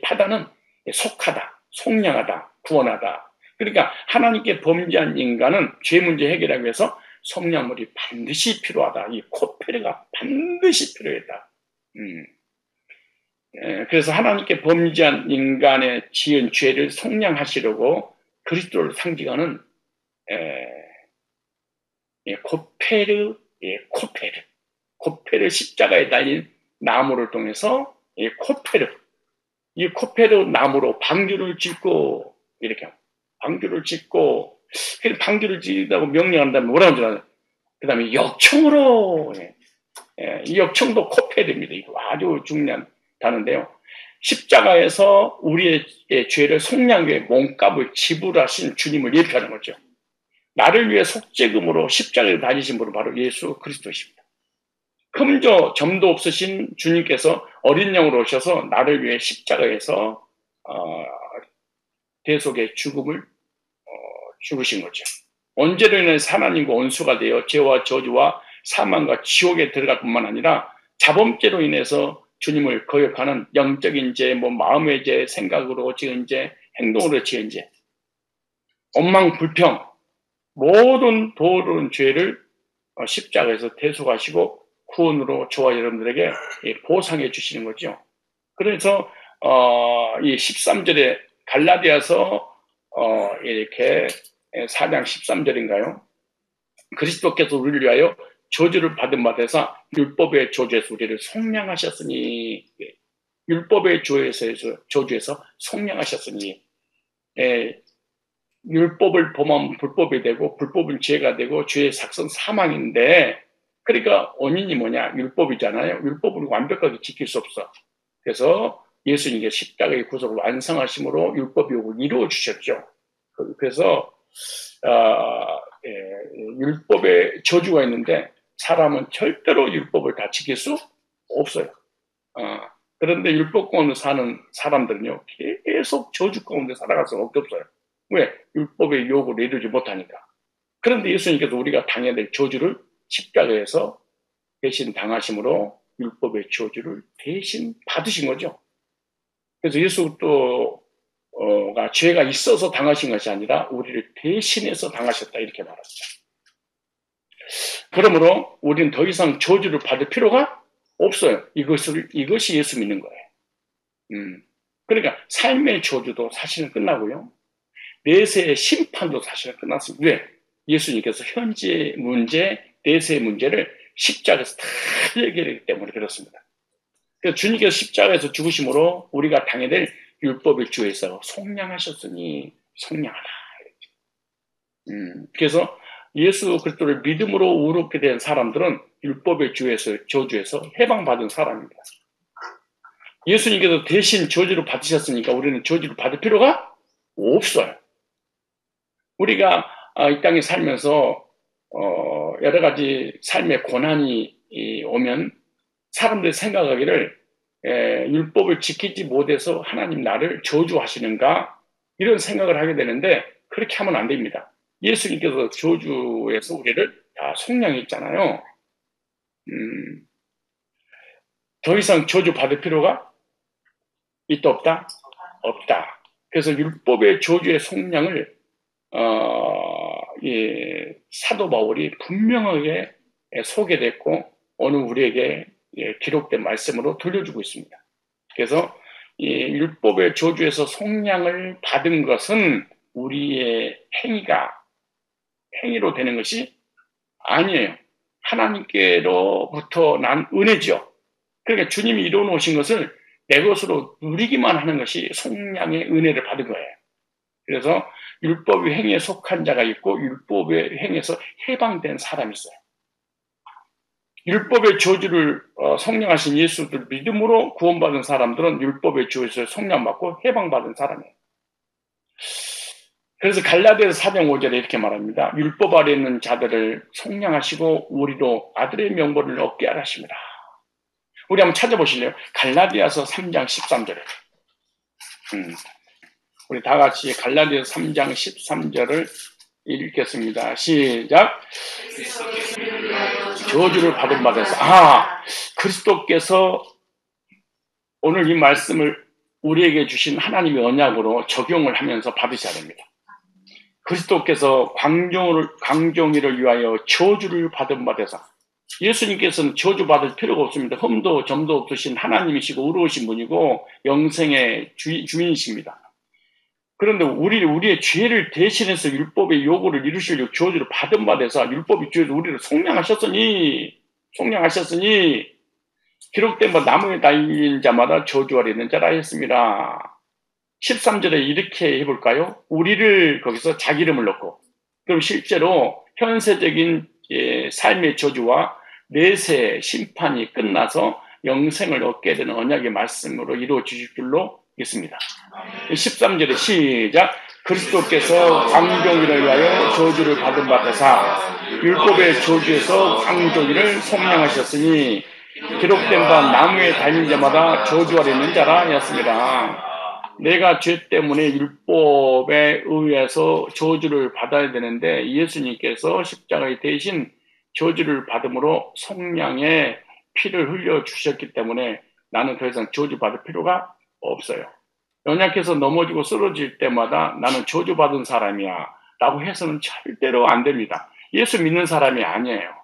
Speaker 1: 파다는 속하다, 속량하다, 구원하다. 그러니까 하나님께 범죄한 인간은 죄 문제 해결하기 위해서 속량물이 반드시 필요하다. 이 코페르가 반드시 필요했다. 그래서 하나님께 범죄한 인간의 지은 죄를 속량하시려고 그리스도를 상징하는 코페르 십자가에 달린 나무를 통해서 이 코페르 나무로 방주를 짓고 이렇게 방주를 짓고 방주를 짓다고 명령한다면 뭐라고 하잖아요. 그 다음에 역청으로 이 역청도 코페르입니다. 이거 아주 중요한 단어인데요. 십자가에서 우리의 죄를 속량 위해 몸값을 지불하신 주님을 예표하는 거죠. 나를 위해 속죄금으로 십자가를 다니신 분은 바로 예수 그리스도십니다. 흠조 점도 없으신 주님께서 어린 양으로 오셔서 나를 위해 십자가에서 대속의 죽음을 죽으신 거죠. 언제로 인해서 하나님과 원수가 되어 죄와 저주와 사망과 지옥에 들어갈 뿐만 아니라 자범죄로 인해서 주님을 거역하는 영적인 죄, 마음의 죄, 생각으로 지은 죄, 행동으로 지은 죄, 원망, 불평, 모든 도른 죄를 십자가에서 대속하시고 구원으로 저와 여러분들에게 보상해 주시는 거죠. 그래서 이 13절에 갈라디아서 이렇게 4장 13절인가요? 그리스도께서 우리를 위하여 저주를 받은 바 되사 율법의 저주에서 우리를 속량하셨으니 율법의 저주에서 속량하셨으니 율법을 범하면 불법이 되고 불법은 죄가 되고 죄의 삭선 사망인데 그러니까 원인이 뭐냐? 율법이잖아요. 율법을 완벽하게 지킬 수 없어. 그래서 예수님께서 십자가의 구속을 완성하심으로 율법 요구를 이루어 주셨죠. 그래서 율법에 저주가 있는데 사람은 절대로 율법을 다 지킬 수 없어요. 그런데 율법 가운데 사는 사람들은요 계속 저주 가운데 살아갈 수밖에 없어요. 왜? 율법의 요구를 이루지 못하니까. 그런데 예수님께서 우리가 당해야 될 저주를 십자가에서 대신 당하심으로 율법의 저주를 대신 받으신 거죠. 그래서 예수 그리스도가 죄가 있어서 당하신 것이 아니라 우리를 대신해서 당하셨다 이렇게 말합니다. 그러므로 우리는 더 이상 저주를 받을 필요가 없어요. 이것이 예수 믿는 거예요. 그러니까 삶의 저주도 사실은 끝나고요. 내세의 심판도 사실은 끝났습니다. 왜? 예수님께서 현재 문제, 내세의 문제를 십자가에서 다 해결했기 때문에 그렇습니다. 그래서 주님께서 십자가에서 죽으심으로 우리가 당해야 될 율법의 주에서 속량하셨으니 속량하라. 그래서 예수 그리스도를 믿음으로 의롭게 된 사람들은 율법의 주에서 저주에서 해방받은 사람입니다. 예수님께서 대신 저주를 받으셨으니까 우리는 저주를 받을 필요가 없어요. 우리가 이 땅에 살면서 여러 가지 삶의 고난이 오면 사람들이 생각하기를 율법을 지키지 못해서 하나님 나를 저주하시는가 이런 생각을 하게 되는데 그렇게 하면 안 됩니다. 예수님께서 저주에서 우리를 다 속량했잖아요. 더 이상 저주 받을 필요가 있다 없다? 없다. 그래서 율법의 저주의 속량을 사도 바울이 분명하게 소개됐고 오늘 우리에게 기록된 말씀으로 들려주고 있습니다. 그래서 이 율법의 저주에서 속량을 받은 것은 우리의 행위로 되는 것이 아니에요. 하나님께로부터 난 은혜죠. 그러니까 주님이 이루어 놓으신 것을 내 것으로 누리기만 하는 것이 속량의 은혜를 받은 거예요. 그래서 율법의 행위에 속한 자가 있고 율법의 행위에서 해방된 사람이 있어요. 율법의 저주를 속량하신 예수를 믿음으로 구원받은 사람들은 율법의 저주에서 속량받고 해방받은 사람이에요. 그래서 갈라디아서 4장 5절에 이렇게 말합니다. 율법 아래 있는 자들을 속량하시고 우리로 아들의 명분을 얻게 하십니다. 우리 한번 찾아보실래요? 갈라디아서 3장 13절에. 우리 다 같이 갈라디아서 3장 13절을 읽겠습니다. 시작. 저주를 받은 바 돼서 그리스도께서 오늘 이 말씀을 우리에게 주신 하나님의 언약으로 적용을 하면서 받으셔야 됩니다. 그리스도께서 광종이를 위하여 저주를 받은 바 돼서 예수님께서는 저주받을 필요가 없습니다. 흠도 점도 없으신 하나님이시고 의로우신 분이고 영생의 주인이십니다. 그런데 우리의 죄를 대신해서 율법의 요구를 이루시려고 저주를 받은 바 돼서 율법의 주에서 우리를 속량하셨으니 기록된 바 나무에 달린 자마다 저주 아래 있는 자라 했습니다. 13절에 이렇게 해볼까요? 우리를 거기서 자기 이름을 넣고 그럼 실제로 현세적인 삶의 저주와 내세 심판이 끝나서 영생을 얻게 되는 언약의 말씀으로 이루어 주실 줄로 믿습니다. 13절에 시작. 그리스도께서 광종이를 위하여 저주를 받은 바 되사 율법의 저주에서 광종이를 속량하셨으니 기록된 바 나무에 달린 자마다 저주 아래 있는 자라 하였습니다. 내가 죄 때문에 율법에 의해서 저주를 받아야 되는데 예수님께서 십자가에 대신 저주를 받음으로 속량의 피를 흘려주셨기 때문에 나는 더 이상 저주받을 필요가 없어요. 연약해서 넘어지고 쓰러질 때마다 나는 저주받은 사람이야 라고 해서는 절대로 안 됩니다. 예수 믿는 사람이 아니에요.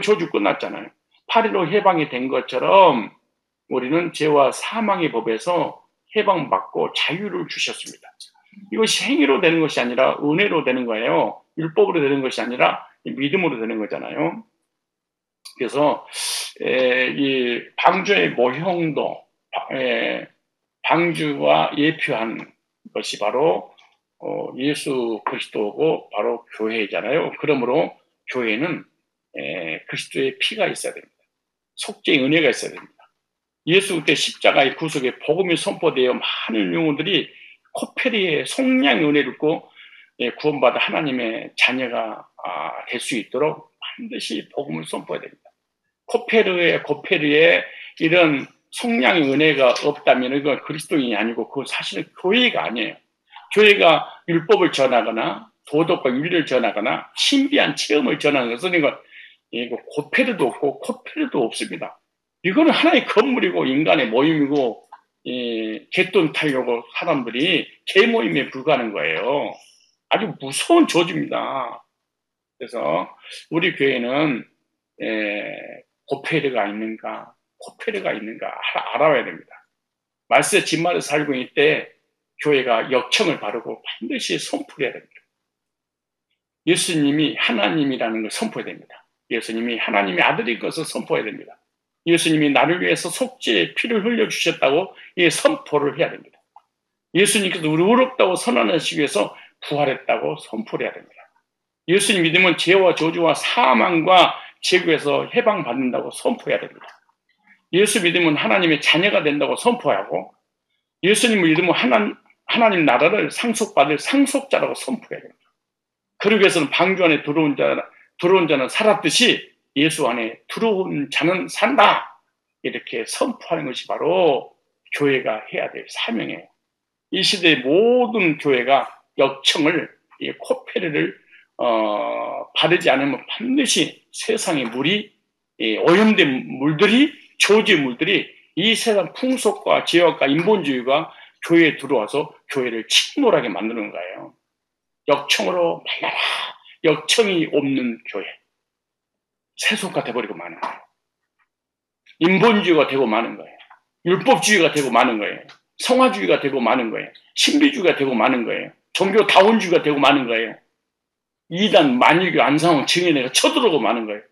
Speaker 1: 저주 끝났잖아요. 8일로 해방이 된 것처럼 우리는 죄와 사망의 법에서 해방받고 자유를 주셨습니다. 이것이 행위로 되는 것이 아니라 은혜로 되는 거예요. 율법으로 되는 것이 아니라 믿음으로 되는 거잖아요. 그래서 이 방주의 모형도 방주와 예표한 것이 바로 예수 그리스도고 바로 교회잖아요. 그러므로 교회는 그리스도의 피가 있어야 됩니다. 속죄의 은혜가 있어야 됩니다. 예수 그때 십자가의 구속에 복음이 선포되어 많은 영혼들이 코페리의 속량의 은혜를 입고 구원받아 하나님의 자녀가 될 수 있도록 반드시 복음을 선포해야 됩니다. 코페르의 이런 속량의 은혜가 없다면 이건 그리스도인이 아니고 그건 사실은 교회가 아니에요. 교회가 율법을 전하거나 도덕과 윤리를 전하거나 신비한 체험을 전하는 것은 이건 이거 고페르도 없고 코페르도 없습니다. 이거는 하나의 건물이고 인간의 모임이고 갯돈 타려고 사람들이 개모임에 불과한 거예요. 아주 무서운 조직입니다. 그래서 우리 교회는 고페르가 있는가 코페르가 있는가 알아야 됩니다. 말세 진말에 살고 있을 때 교회가 역청을 바르고 반드시 선포해야 됩니다. 예수님이 하나님이라는 걸 선포해야 됩니다. 예수님이 하나님의 아들인 것을 선포해야 됩니다. 예수님이 나를 위해서 속죄의 피를 흘려주셨다고 이 선포를 해야 됩니다. 예수님께서 우리 의롭다고 선언하시기 위해서 부활했다고 선포를 해야 됩니다. 예수님 믿으면 죄와 저주와 사망과 지옥에서 해방받는다고 선포해야 됩니다. 예수 믿으면 하나님의 자녀가 된다고 선포하고 예수님을 믿으면 하나님 나라를 상속받을 상속자라고 선포해야 됩니다. 그러기 위해서는 방주 안에 들어온 자는 살았듯이 예수 안에 들어온 자는 산다. 이렇게 선포하는 것이 바로 교회가 해야 될 사명이에요. 이 시대의 모든 교회가 역청을, 코페르를 바르지 않으면 반드시 세상의 물이, 오염된 물들이, 조지의 물들이 이 세상 풍속과 지역과 인본주의가 교회에 들어와서 교회를 침몰하게 만드는 거예요. 역청으로 말라라. 역청이 없는 교회. 세속화 돼버리고 마는 거예요. 인본주의가 되고 마는 거예요. 율법주의가 되고 마는 거예요. 성화주의가 되고 마는 거예요. 신비주의가 되고 마는 거예요. 종교다원주의가 되고 마는 거예요. 이단 만유교 안상홍 증인회가 쳐들어오고 마는 거예요.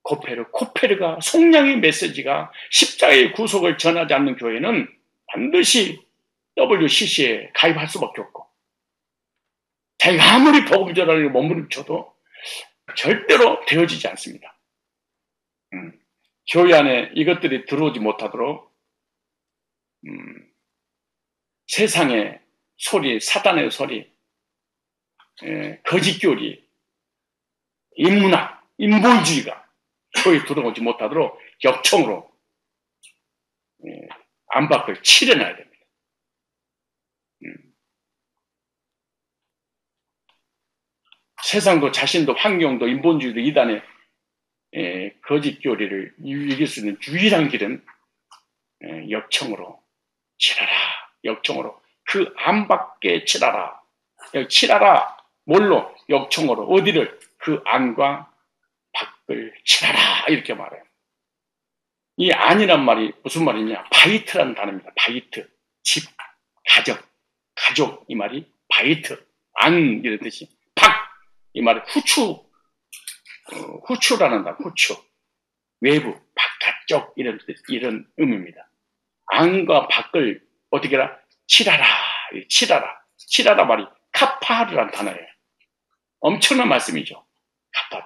Speaker 1: 코페르가 속량의 메시지가 십자가의 구속을 전하지 않는 교회는 반드시 WCC에 가입할 수밖에 없고 자기가 아무리 복음 전하려고 몸부림쳐도 절대로 되어지지 않습니다. 교회 안에 이것들이 들어오지 못하도록 세상의 소리, 사단의 소리, 거짓교리, 인문학, 인본주의가 교회에 들어오지 못하도록 역청으로 안팎을 칠해놔야 됩니다. 세상도 자신도 환경도 인본주의도 이단의 거짓교리를 이길 수 있는 유일한 길은 역청으로 칠하라. 역청으로 그 안밖에 칠하라. 칠하라. 뭘로? 역청으로. 어디를? 그 안과 밖을 칠하라. 이렇게 말해요. 이 안이란 말이 무슨 말이냐? 바이트라는 단어입니다. 바이트. 집, 가족 이 말이 바이트. 안 이런 뜻이. 밖 이 말이 후추라는 단어. 후추. 외부, 바깥쪽 이런 의미입니다. 안과 밖을 어떻게 해라? 칠하라. 칠하라 말이 카파르라는 단어예요. 엄청난 말씀이죠. 카파르.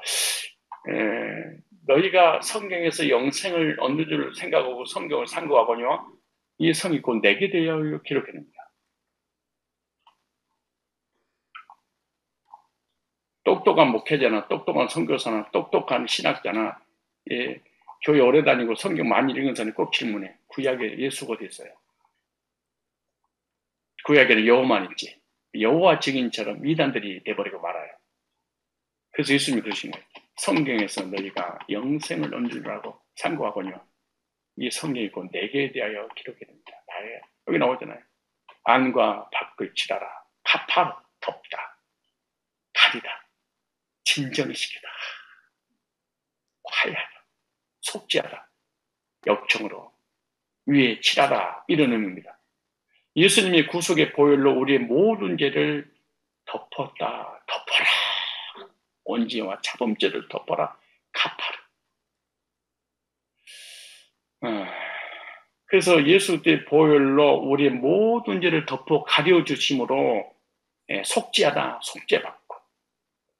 Speaker 1: 너희가 성경에서 영생을 얻는 줄 생각하고 성경을 상고하거니와 이 성이 곧 내게 되어 기록됩니다. 똑똑한 목회자나 똑똑한 선교사나 똑똑한 신학자나 교회 오래 다니고 성경 많이 읽은 사람이 꼭 질문해. 구약에 예수가 어디 있어요? 구약에는 여호와만 있지. 여호와 증인처럼 이단들이 돼버리고 말아요. 그래서 예수님이 그러신 거예요. 성경에서 너희가 영생을 얻는 줄 알고 상고하거니와 이 성경이 곧 내게 대하여 기록이 됩니다. 다예요. 여기 나오잖아요. 안과 밖을 칠하라. 카파로 덮다. 가리다. 진정시키다. 화해하다. 속죄하다. 역청으로 위에 칠하라. 이런 의미입니다. 예수님의 구속의 보혈로 우리의 모든 죄를 덮어라. 온지와 차범죄를 덮어라. 카파르. 그래서 예수의 보혈로 우리의 모든 죄를 덮어 가려주심으로 속죄하다. 속죄받고.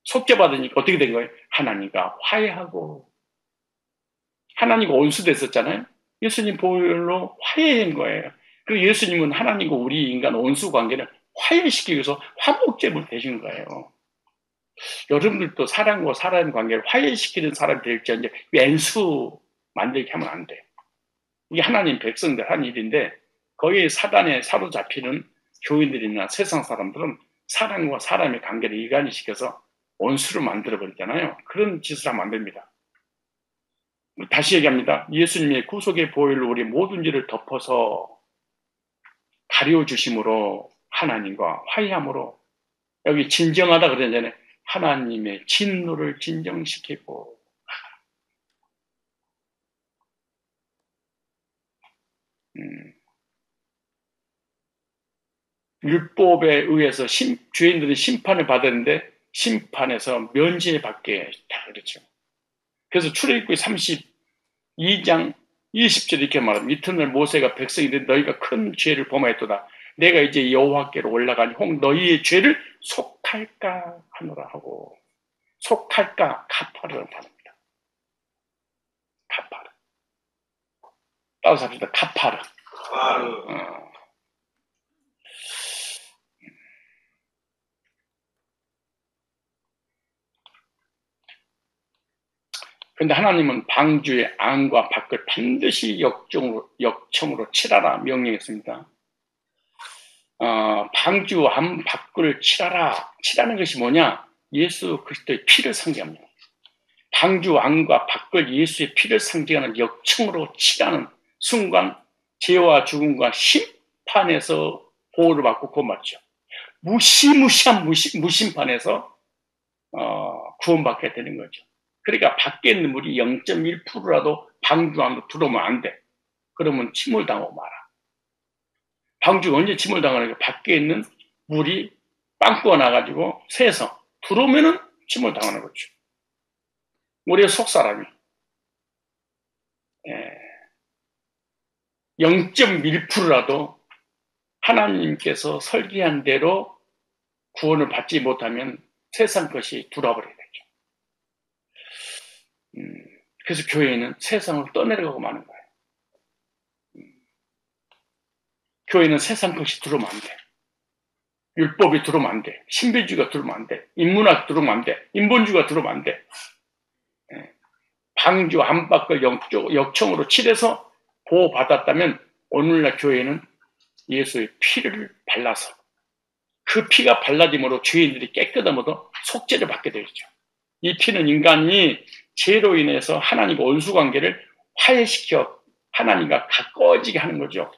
Speaker 1: 속죄받으니까 어떻게 된 거예요? 하나님과 화해하고. 하나님과 원수됐었잖아요. 예수님 보혈로 화해한 거예요. 그리고 예수님은 하나님과 우리 인간 원수 관계를 화해시키기 위해서 화목제물 되신 거예요. 여러분들도 사람과 사람 관계를 화해시키는 사람이 될지언정 왼수 만들게 하면 안 돼요. 이게 하나님 백성들 한 일인데 거의 사단에 사로잡히는 교인들이나 세상 사람들은 사람과 사람의 관계를 이간시켜서 원수를 만들어버리잖아요. 그런 짓을 하면 안 됩니다. 다시 얘기합니다. 예수님의 구속의 보혈로 우리 모든 죄를 덮어서 가려주심으로 하나님과 화해함으로, 여기 진정하다 그러잖아요. 하나님의 진노를 진정시키고, 율법에 의해서 죄인들은 심판을 받았는데 심판에서 면제받게 다 그렇죠. 그래서 출애굽기 32장 20절 이렇게 말합니다. 이튿날 모세가 백성이들 너희가 큰 죄를 범하였도다. 내가 이제 여호와께로 올라가니 혹 너희의 죄를 속할까 하노라 하고, 속할까 카파르라는 단어입니다. 카파르. 따라서 합시다. 카파르. 그런데 하나님은 방주의 안과 밖을 반드시 역청으로 칠하라 명령했습니다. 방주 안 밖을 칠하라. 칠하는 것이 뭐냐? 예수 그리스도의 피를 상징합니다. 방주 안과 밖을 예수의 피를 상징하는 역청으로 칠하는 순간 죄와 죽음과 심판에서 보호를 받고 구원받죠. 무시무시한 무심판에서 구원받게 되는 거죠. 그러니까 밖에 있는 물이 0.1%라도 방주 안으로 들어오면 안 돼. 그러면 침몰당하고 말아. 방주가 언제 침몰당하는 게 밖에 있는 물이 빵꾸가 나가지고 새서 들어오면은 침몰당하는 거죠. 우리의 속사람이 0.1%라도 하나님께서 설계한 대로 구원을 받지 못하면 세상 것이 들어와버려야 되죠. 그래서 교회는 세상을 떠내려가고 마는 거예요. 교회는 세상 것이 들어오면 안 돼. 율법이 들어오면 안 돼. 신비주의가 들어오면 안 돼. 인문학 들어오면 안 돼. 인본주의가 들어오면 안 돼. 방주 안팎을 역청으로 칠해서 보호받았다면 오늘날 교회는 예수의 피를 발라서 그 피가 발라짐으로 죄인들이 깨끗함으로 속죄를 받게 되죠. 이 피는 인간이 죄로 인해서 하나님과 원수관계를 화해시켜 하나님과 가까워지게 하는 거죠.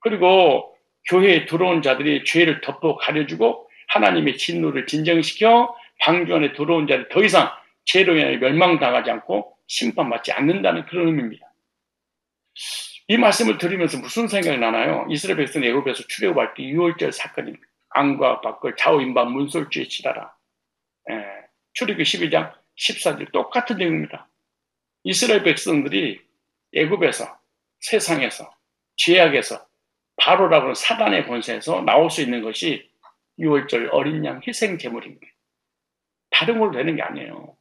Speaker 1: 그리고 교회에 들어온 자들이 죄를 덮어 가려주고 하나님의 진노를 진정시켜 방주 안에 들어온 자들이 더 이상 죄로 인해 멸망당하지 않고 심판받지 않는다는 그런 의미입니다. 이 말씀을 들으면서 무슨 생각이 나나요? 이스라엘 백성 애굽에서 출애굽할 때 유월절 사건이 안과 밖을 좌우인반 문설주에 칠하라. 출애굽기 12장 14절 똑같은 내용입니다. 이스라엘 백성들이 애굽에서 세상에서 죄악에서 바로라고 하는 사단의 권세에서 나올 수 있는 것이 유월절 어린 양 희생 제물입니다. 다른 걸로 되는 게 아니에요.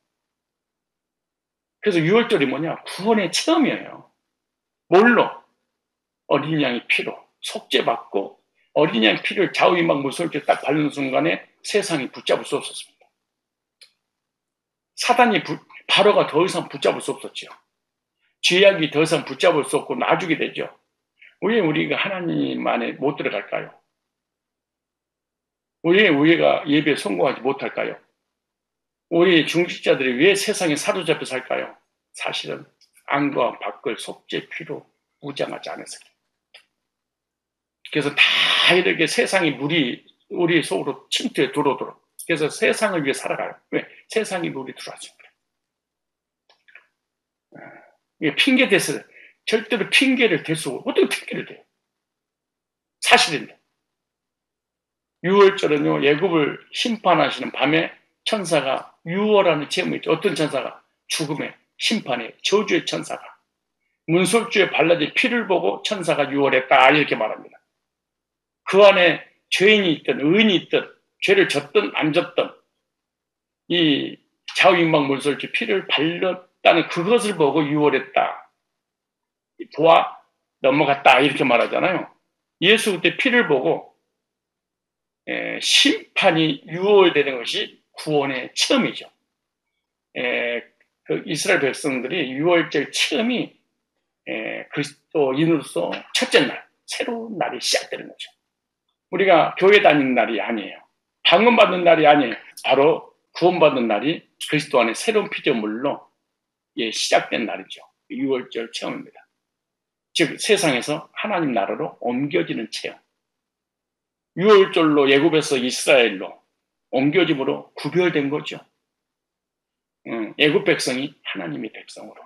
Speaker 1: 그래서 유월절이 뭐냐? 구원의 체험이에요. 뭘로? 어린 양의 피로 속죄받고 어린 양의 피를 좌우인방 무설주에 딱 바르는 순간에 세상이 붙잡을 수 없었습니다. 사단이 바로가 더 이상 붙잡을 수 없었죠. 죄악이 더 이상 붙잡을 수 없고 놔주게 되죠. 왜 우리가 하나님 안에 못 들어갈까요? 왜 우리가 예배에 성공하지 못할까요? 우리 중직자들이 왜 세상에 사로잡혀 살까요? 사실은 안과 밖을 속죄 피로 무장하지 않았어요. 그래서 다 이렇게 세상의 물이 우리 속으로 침투해 들어오도록. 그래서 세상을 위해 살아가요. 왜? 세상의 물이 들어왔습니다. 이게 핑계 대서 절대로 핑계를 댈 수 없고 어떻게 핑계를 대요? 사실인데. 6월절은요, 애굽을 심판하시는 밤에 천사가 유월하는 제목이 있죠. 어떤 천사가? 죽음의, 심판의, 저주의 천사가. 문설주에 발라진 피를 보고 천사가 유월했다 이렇게 말합니다. 그 안에 죄인이 있든 의인이 있든 죄를 졌든 안 졌든 이 좌우인방 문설주 피를 발랐다는 그것을 보고 유월했다. 보아 넘어갔다 이렇게 말하잖아요. 예수 그때 피를 보고 심판이 유월되는 것이 구원의 체험이죠. 그 이스라엘 백성들이 유월절 체험이 그리스도인으로서 첫째 날, 새로운 날이 시작되는 거죠. 우리가 교회 다니는 날이 아니에요. 방언받는 날이 아니에요. 바로 구원받는 날이 그리스도 안에 새로운 피조물로 시작된 날이죠. 유월절 체험입니다. 즉 세상에서 하나님 나라로 옮겨지는 체험. 유월절로 애굽에서 이스라엘로 옮겨짐으로 구별된 거죠. 애굽 백성이 하나님의 백성으로.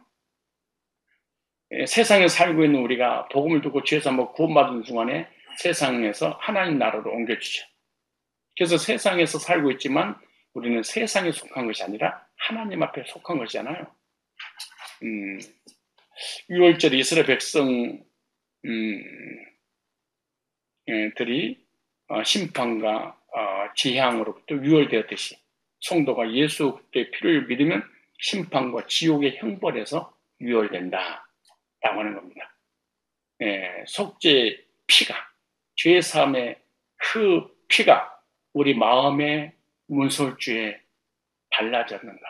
Speaker 1: 세상에 살고 있는 우리가 복음을 듣고 죄에서 한번 구원받은 순간에 세상에서 하나님 나라로 옮겨지죠. 그래서 세상에서 살고 있지만 우리는 세상에 속한 것이 아니라 하나님 앞에 속한 것이잖아요. 유월절 이스라엘 백성 들이 심판과 재앙으로부터 유월되었듯이 성도가 예수 그리스도의 피를 믿으면 심판과 지옥의 형벌에서 유월된다 라고 하는 겁니다. 속죄의 피가, 죄 사함의 그 피가 우리 마음의 문설주에 발라졌는가.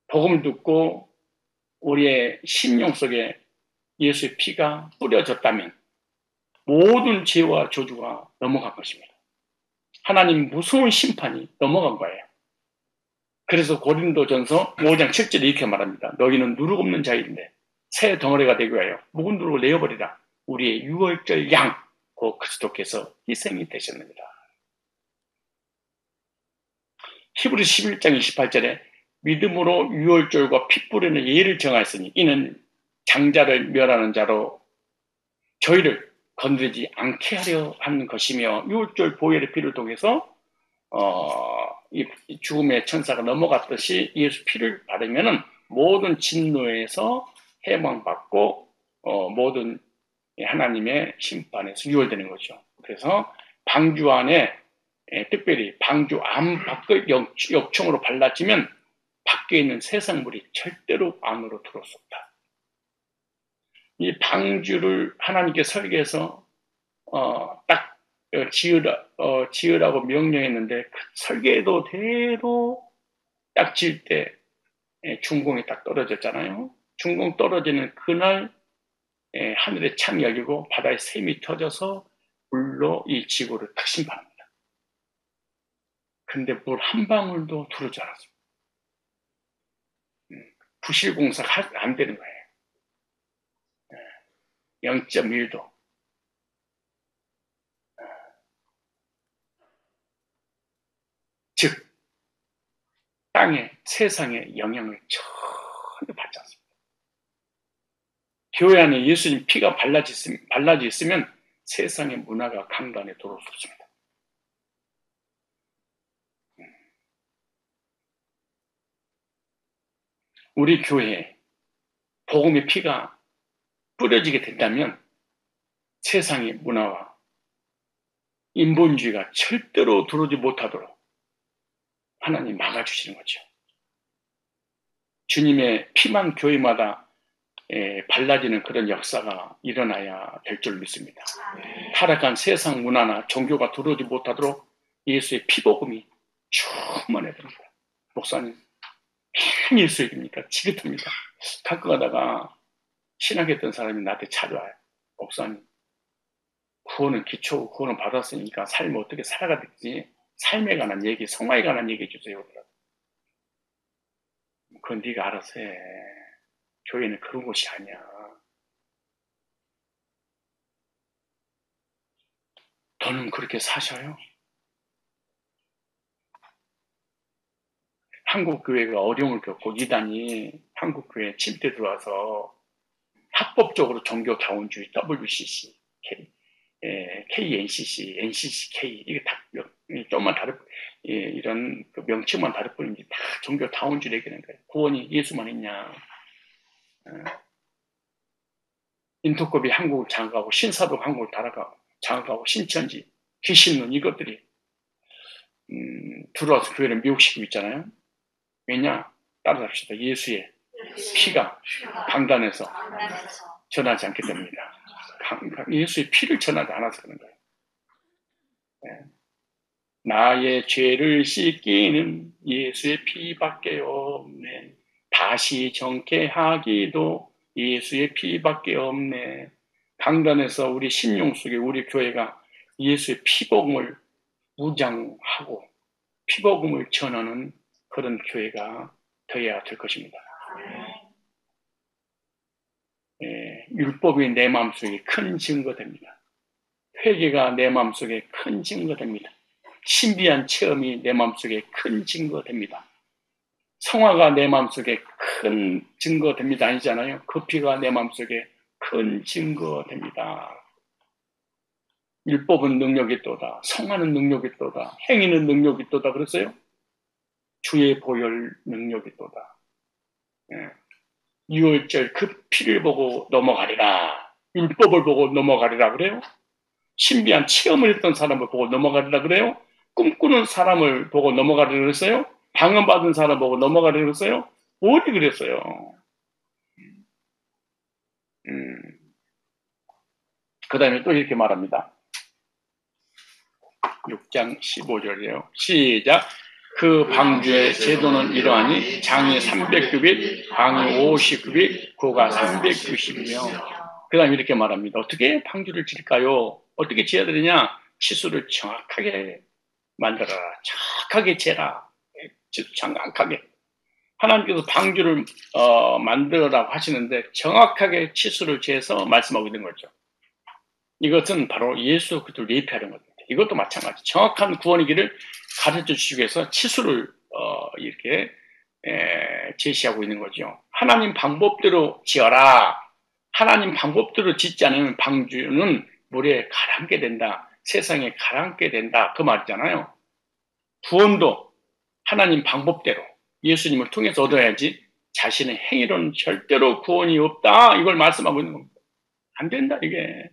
Speaker 1: 복음을 듣고 우리의 심령 속에 예수의 피가 뿌려졌다면 모든 죄와 저주가 넘어간 것입니다. 하나님 무서운 심판이 넘어간 거예요. 그래서 고린도전서 5장 7절에 이렇게 말합니다. 너희는 누룩 없는 자인데 새 덩어리가 되기 위하여 묵은 누룩을 내어버리라. 우리의 유월절 양, 그 그리스도께서 희생이 되셨습니다. 히브리서 11장 28절에 믿음으로 유월절과 피 뿌리는 예를 정하였으니 이는 장자를 멸하는 자로 저희를 건드리지 않게 하려 하는 것이며 유월절 보혈의 피를 통해서 이 죽음의 천사가 넘어갔듯이 예수 피를 바르면은 모든 진노에서 해방받고 모든 하나님의 심판에서 유월되는 거죠. 그래서 방주 안에 특별히 방주 안팎의 역청으로 발라지면 밖에 있는 세상물이 절대로 안으로 들어올 수 없다. 이 방주를 하나님께 설계해서 딱 지으라고 명령했는데 그 설계도 대로 딱 지을 때 중공이 딱 떨어졌잖아요. 중공 떨어지는 그날 하늘의 창이 열리고 바다에 샘이 터져서 물로 이 지구를 딱 심판합니다. 근데 물 한 방울도 들어오지 않았습니다. 부실공사가 안 되는 거예요. 0.1도. 즉 땅에 세상의 영향을 전혀 받지 않습니다. 교회 안에 예수님 피가 발라져 있으면 세상의 문화가 강단에 들어올 수 없습니다. 우리 교회에 복음의 피가 뿌려지게 된다면 세상의 문화와 인본주의가 절대로 들어오지 못하도록 하나님 막아주시는 거죠. 주님의 피만 교회마다 발라지는 그런 역사가 일어나야 될 줄 믿습니다. 타락한 세상 문화나 종교가 들어오지 못하도록 예수의 피복음이 충만해야 됩니다. 목사님, 참 예수의 입니까? 지긋합니다. 가끔 가다가 신학했던 사람이 나한테 찾아와요. 목사님, 구원은 기초, 구원은 받았으니까 삶을 어떻게 살아가야 될지 삶에 관한 얘기, 성화에 관한 얘기 해주세요. 그건 네가 알아서 해. 교회는 그런 곳이 아니야. 너는 그렇게 사셔요? 한국교회가 어려움을 겪고 이단이 한국교회에 침대 들어와서 합법적으로 종교자원주의, WCC, KNCC, NCCK 이게 다 좀만 다른 이런 그 명칭만 다를 뿐이지 다 종교자원주의 얘기하는 거예요. 구원이 예수만 있냐? 인터컵이 한국을 장악하고 신사도가 한국을 장악하고 신천지, 귀신론 이것들이 들어와서 교회를 미혹시키고 있잖아요. 왜냐? 따라합시다. 예수의 피가 강단에서 전하지 않기 때문이다. 예수의 피를 전하지 않아서 그런 거예요. 나의 죄를 씻기는 예수의 피밖에 없네. 다시 정케하기도 예수의 피밖에 없네. 강단에서 우리 심령 속에 우리 교회가 예수의 피복음을 무장하고 피복음을 전하는 그런 교회가 되어야 될 것입니다. 율법이 내 마음속에 큰 증거됩니다. 회개가 내 마음속에 큰 증거됩니다. 신비한 체험이 내 마음속에 큰 증거됩니다. 성화가 내 마음속에 큰 증거됩니다. 아니잖아요. 급히가 내 마음속에 큰 증거됩니다. 율법은 능력이 있도다. 성화는 능력이 있도다. 행위는 능력이 있도다. 그랬어요? 주의 보혈 능력이 있도다. 예. 유월절 그 피를 보고 넘어가리라. 율법을 보고 넘어가리라 그래요? 신비한 체험을 했던 사람을 보고 넘어가리라 그래요? 꿈꾸는 사람을 보고 넘어가리라 그랬어요? 방언받은 사람 보고 넘어가리라 그랬어요? 어디 그랬어요? 그 다음에 또 이렇게 말합니다. 6장 15절이에요. 시작. 그 방주의 제도는 이러하니 장이 300규빗, 방이 50규빗, 고가 390이며 그 다음에 이렇게 말합니다. 어떻게 방주를 질까요? 어떻게 지어야 되느냐? 치수를 정확하게 만들어라. 정확하게 재라. 정확하게. 하나님께서 방주를 만들어라고 하시는데 정확하게 치수를 재서 말씀하고 있는 거죠. 이것은 바로 예수 그리스도를 예표하는 겁니다. 이것도 마찬가지. 정확한 구원의 길을 가르쳐 주시기 위해서 치수를 이렇게 제시하고 있는 거죠. 하나님 방법대로 지어라. 하나님 방법대로 짓지 않으면 방주는 물에 가라앉게 된다. 세상에 가라앉게 된다. 그 말이잖아요. 구원도 하나님 방법대로 예수님을 통해서 얻어야지 자신의 행위로는 절대로 구원이 없다. 이걸 말씀하고 있는 겁니다. 안 된다 이게.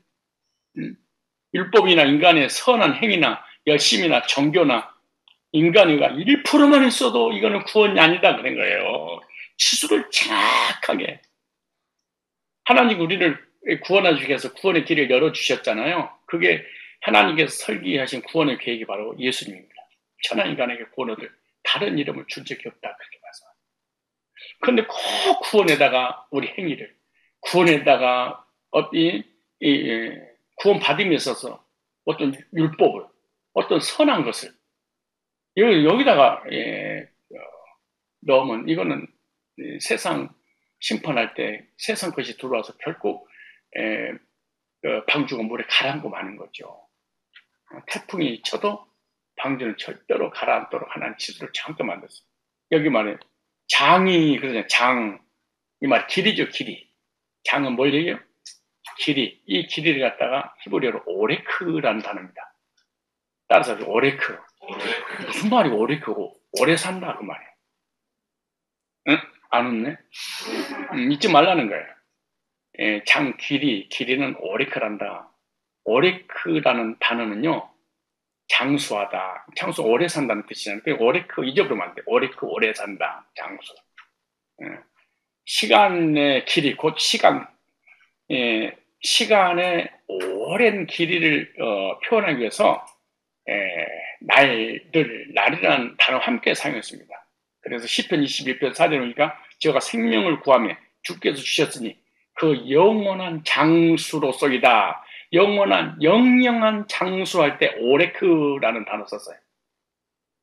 Speaker 1: 율법이나 인간의 선한 행위나 열심이나 정교나 인간의가 1%만 있어도 이거는 구원이 아니다 그런 거예요. 치수를 정확하게. 하나님 우리를 구원하기 위해서 구원의 길을 열어주셨잖아요. 그게 하나님께서 설계하신 구원의 계획이 바로 예수님입니다. 천하 인간에게 구원 얻을 다른 이름을 준 적이 없다 그렇게 말씀합니다. 그런데 꼭 구원에다가 우리 행위를 구원에다가 구원 받음에 있어서 어떤 율법을 어떤 선한 것을 여기다가 넣으면 이거는 세상 심판할 때 세상 것이 들어와서 결국 방주가 물에 가라앉고 마는 거죠. 태풍이 쳐도 방주는 절대로 가라앉도록 하나님 치수를 정확히 만들었어요. 여기 말해 장이 그러잖아요. 장. 이 말 길이죠. 길이. 장은 뭘 얘기해요? 길이. 이 길이를 갖다가 히브리어로 오레크라는 단어입니다. 따라서 오레크. 무슨 말이 오레크고 오래 산다 그 말이에요. 응? 안 웃네? 잊지 말라는 거예요. 장 길이는 오레크란다. 오레크라는 단어는요. 장수하다. 장수 오래 산다는 뜻이잖아요. 오레크 잊어버리면 안 돼. 오레크 오래 산다. 장수. 시간의 길이 곧 시간의 오랜 길이를 표현하기 위해서 날이라는 단어 함께 사용했습니다. 그래서 시편 21편 4절에 보니까 저가 생명을 구하며 주께서 주셨으니 그 영원한 장수로서이다. 영영한 장수할 때 오레크라는 단어 썼어요.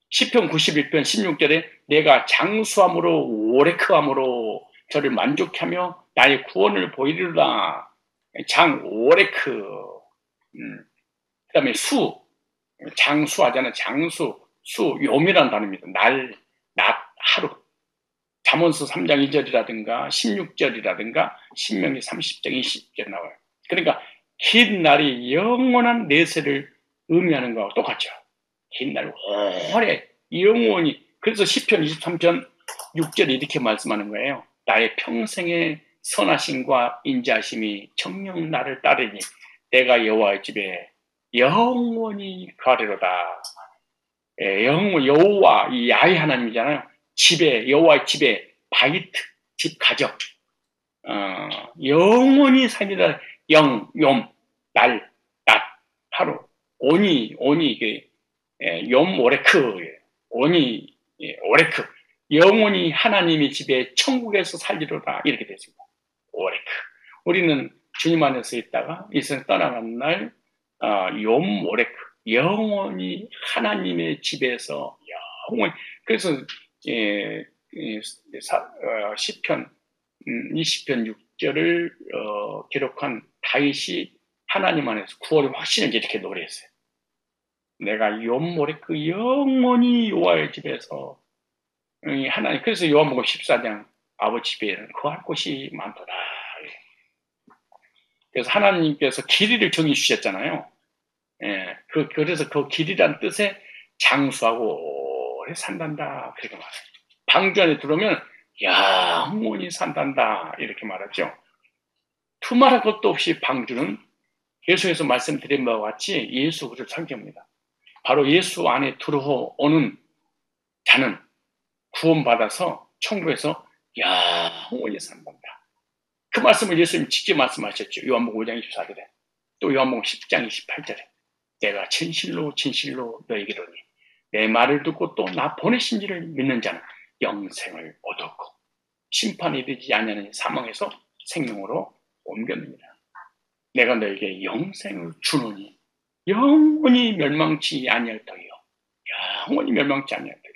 Speaker 1: 시편 91편 16절에 내가 장수함으로 오레크함으로 저를 만족해 하며 나의 구원을 보이리라. 장 오레크. 그 다음에 장수하잖아요. 수 요미라는 단어입니다. 날, 낮, 하루. 잠언서 3장 2절이라든가 16절이라든가 신명기 30장 20절 나와요. 그러니까 긴 날이 영원한 내세를 의미하는 거하고 똑같죠. 긴 날, 오래, 영원히. 그래서 시편 23편 6절에 이렇게 말씀하는 거예요. 나의 평생의 선하심과 인자하심이 정녕 나를 따르니 내가 여호와의 집에 영원히 가리로다. 여호와, 이 야훼 하나님이잖아요. 여호와의 집에 바이트, 집 가정. 영원히 살리라. 날, 낮, 하루. 오니, 욤 오레크. 오니, 오레크. 영원히 하나님의 집에 천국에서 살리로다. 이렇게 됐습니다. 오레크. 우리는 주님 안에서 있다가 이 세상 떠나간 날, 욤 오레크. 영원히 하나님의 집에서 영원히. 그래서 시편 20편 6절을 기록한 다윗이 하나님 안에서 구원의 확신을 이렇게 노래했어요. 내가 요모레 그 영원히 여호와의 집에서 하나님, 그래서 요한복음 14장 아버지 집에는 거할 곳이 많도다. 그래서 하나님께서 길이를 정해 주셨잖아요. 예, 그래서 그 길이란 뜻에 장수하고 오래 산단다 그렇게 말해요. 방주 안에 들어오면 영원히 산단다 이렇게 말하죠. 투말할 것도 없이 방주는 예수에서 말씀드린 바와 같이 예수 그리스도를 상징합니다. 바로 예수 안에 들어오는 자는 구원받아서 천국에서 영원히 산단다. 그 말씀을 예수님이 직접 말씀하셨죠. 요한복음 5장 24절에 또 요한복음 10장 28절에 내가 진실로 진실로 너에게 이르노니 내 말을 듣고 또 나 보내신 이를 믿는 자는 영생을 얻었고 심판이 이르지 아니하는 사망에서 생명으로 옮겼느니라. 내가 너에게 영생을 주노니 영원히 멸망치 아니할 터이요. 영원히 멸망치 아니할 터이요.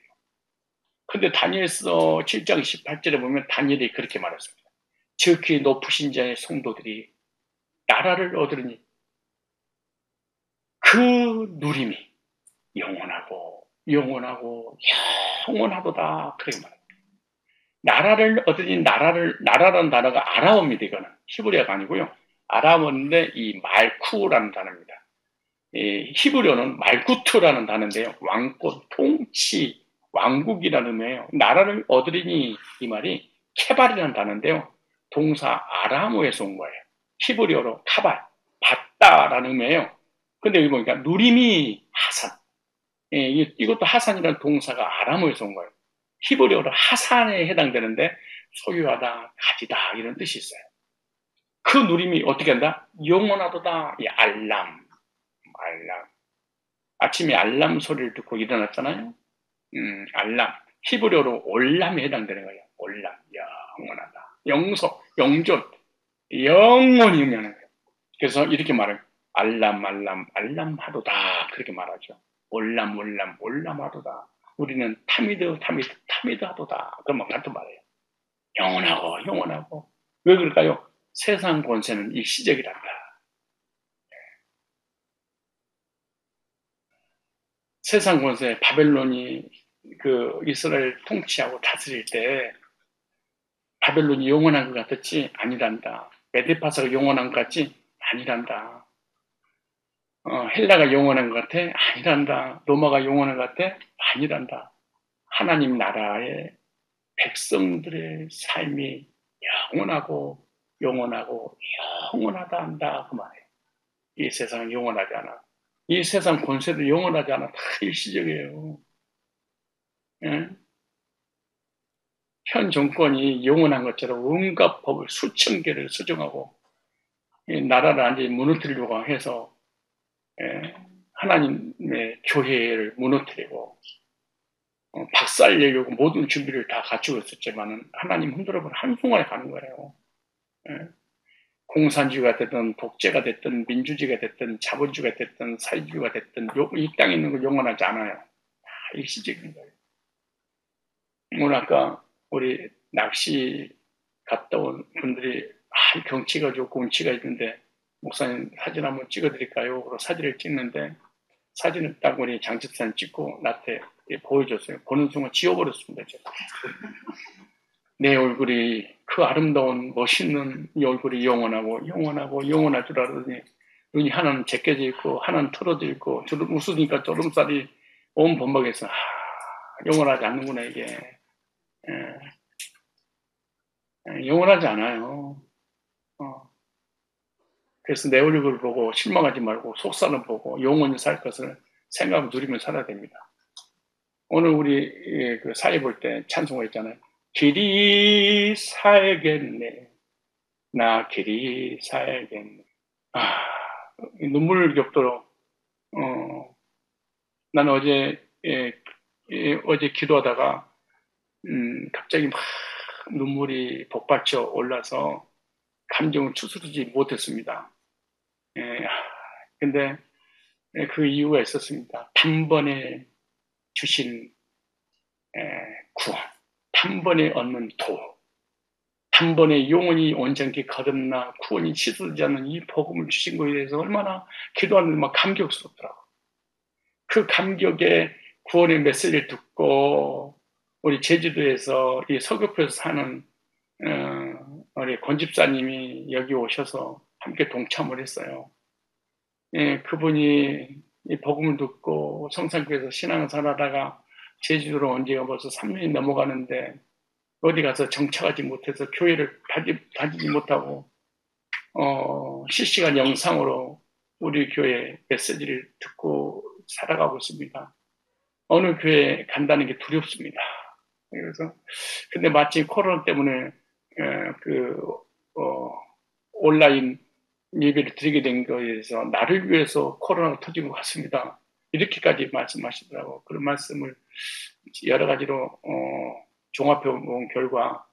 Speaker 1: 근데 다니엘서 7장 18절에 보면 다니엘이 그렇게 말했습니다. 지극히 높으신 자의 성도들이 나라를 얻으니 그 누림이 영원하고 영원하도다 그렇게 말합니다. 나라를 얻으니 나라라는 단어가 아람어입니다. 이거는 히브리어가 아니고요. 아람어인데 이 말쿠라는 단어입니다. 이 히브리어는 말구트라는 단어인데요. 왕권, 통치, 왕국이라는 의미예요. 나라를 얻으리니 이 말이 케발이라는 단어인데요. 동사 아람어에서 온 거예요. 히브리어로 카발, 받다라는 의미예요. 근데 여기 보니까 누림이 하산. 예, 이것도 하산이라는 동사가 아람어에서 온 거예요. 히브리어로 하산에 해당되는데 소유하다, 가지다 이런 뜻이 있어요. 그 누림이 어떻게 한다? 영원하도다. 이 알람. 아침에 알람 소리를 듣고 일어났잖아요. 알람. 히브리어로 올람에 해당되는 거예요. 올람. 영원하다. 영속, 영존. 영원히 의미하는 거예요. 그래서 이렇게 말해요. 알람하도다. 그렇게 말하죠. 올람하도다. 우리는 타미드하도다. 그런 말 같은 말이에요. 영원하고. 왜 그럴까요? 세상 권세는 일시적이란다. 세상 권세, 바벨론이 그 이스라엘 통치하고 다스릴 때 바벨론이 영원한 것 같았지? 아니란다. 메데파사가 영원한 것 같지? 아니란다. 헬라가 영원한 것 같아? 아니란다. 로마가 영원한 것 같아? 아니란다. 하나님 나라의 백성들의 삶이 영원하다 한다 그 말이에요. 이 세상은 영원하지 않아. 이 세상 권세도 영원하지 않아. 다 일시적이에요. 예? 현 정권이 영원한 것처럼 온갖 법을 수천 개를 수정하고 나라를 완전히 무너뜨리려고 해서 하나님의 교회를 무너뜨리고 박살내려고 모든 준비를 다 갖추고 있었지만은 하나님 흔들어버려 한순간에 가는 거예요. 공산주의가 됐든 독재가 됐든 민주주의가 됐든 자본주의가 됐든 사회주의가 됐든 이 땅에 있는 건 영원하지 않아요. 다 일시적인 거예요. 오늘 아까 우리 낚시 갔다 온 분들이 경치가 좋고 운치가 있는데 목사님 사진 한번 찍어드릴까요? 그래서 사진을 찍는데 사진을 딱 우리 장집사님 찍고 나한테 보여줬어요. 보는 순간 지워버렸습니다. 제가. 내 얼굴이 그 아름다운 멋있는 이 얼굴이 영원할 줄 알았더니 눈이 하나는 제껴져 있고 하나는 틀어져 있고 웃으니까 주름살이 온 범벅에서 영원하지 않는구나 이게. 영원하지 않아요. 그래서 내 얼굴을 보고 실망하지 말고 속사는 보고 영원히 살 것을 생각하고 누리며 살아야 됩니다. 오늘 우리 그 사회 볼 때 찬송가 있잖아요. 길이 살겠네. 나 길이 살겠네. 눈물 겹도록 나는 어제 기도하다가 갑자기 막 눈물이 복받쳐 올라서 감정을 추스르지 못했습니다. 근데 그 이유가 있었습니다. 단번에 주신 구원, 단번에 얻는 도, 단번에 영혼이 온전히 거듭나 구원이 씻어지지 않는 이 복음을 주신 것에 대해서 얼마나 기도하는데 막 감격스럽더라고. 그 감격에 구원의 메시지를 듣고 우리 제주도에서 이 서귀포에서 사는 우리 권집사님이 여기 오셔서 함께 동참을 했어요. 예, 그분이 이 복음을 듣고 성산교회에서 신앙생활 하다가 제주도로 온 지가 벌써 3년이 넘어가는데 어디 가서 정착하지 못해서 교회를 다니지 못하고 실시간 영상으로 우리 교회 메시지를 듣고 살아가고 있습니다. 어느 교회 간다는 게 두렵습니다. 그래서 근데 마침 코로나 때문에 온라인 예배를 드리게 된 거에 대해서 나를 위해서 코로나가 터진 것 같습니다. 이렇게까지 말씀하시더라고. 그런 말씀을 여러 가지로 종합해 본 결과,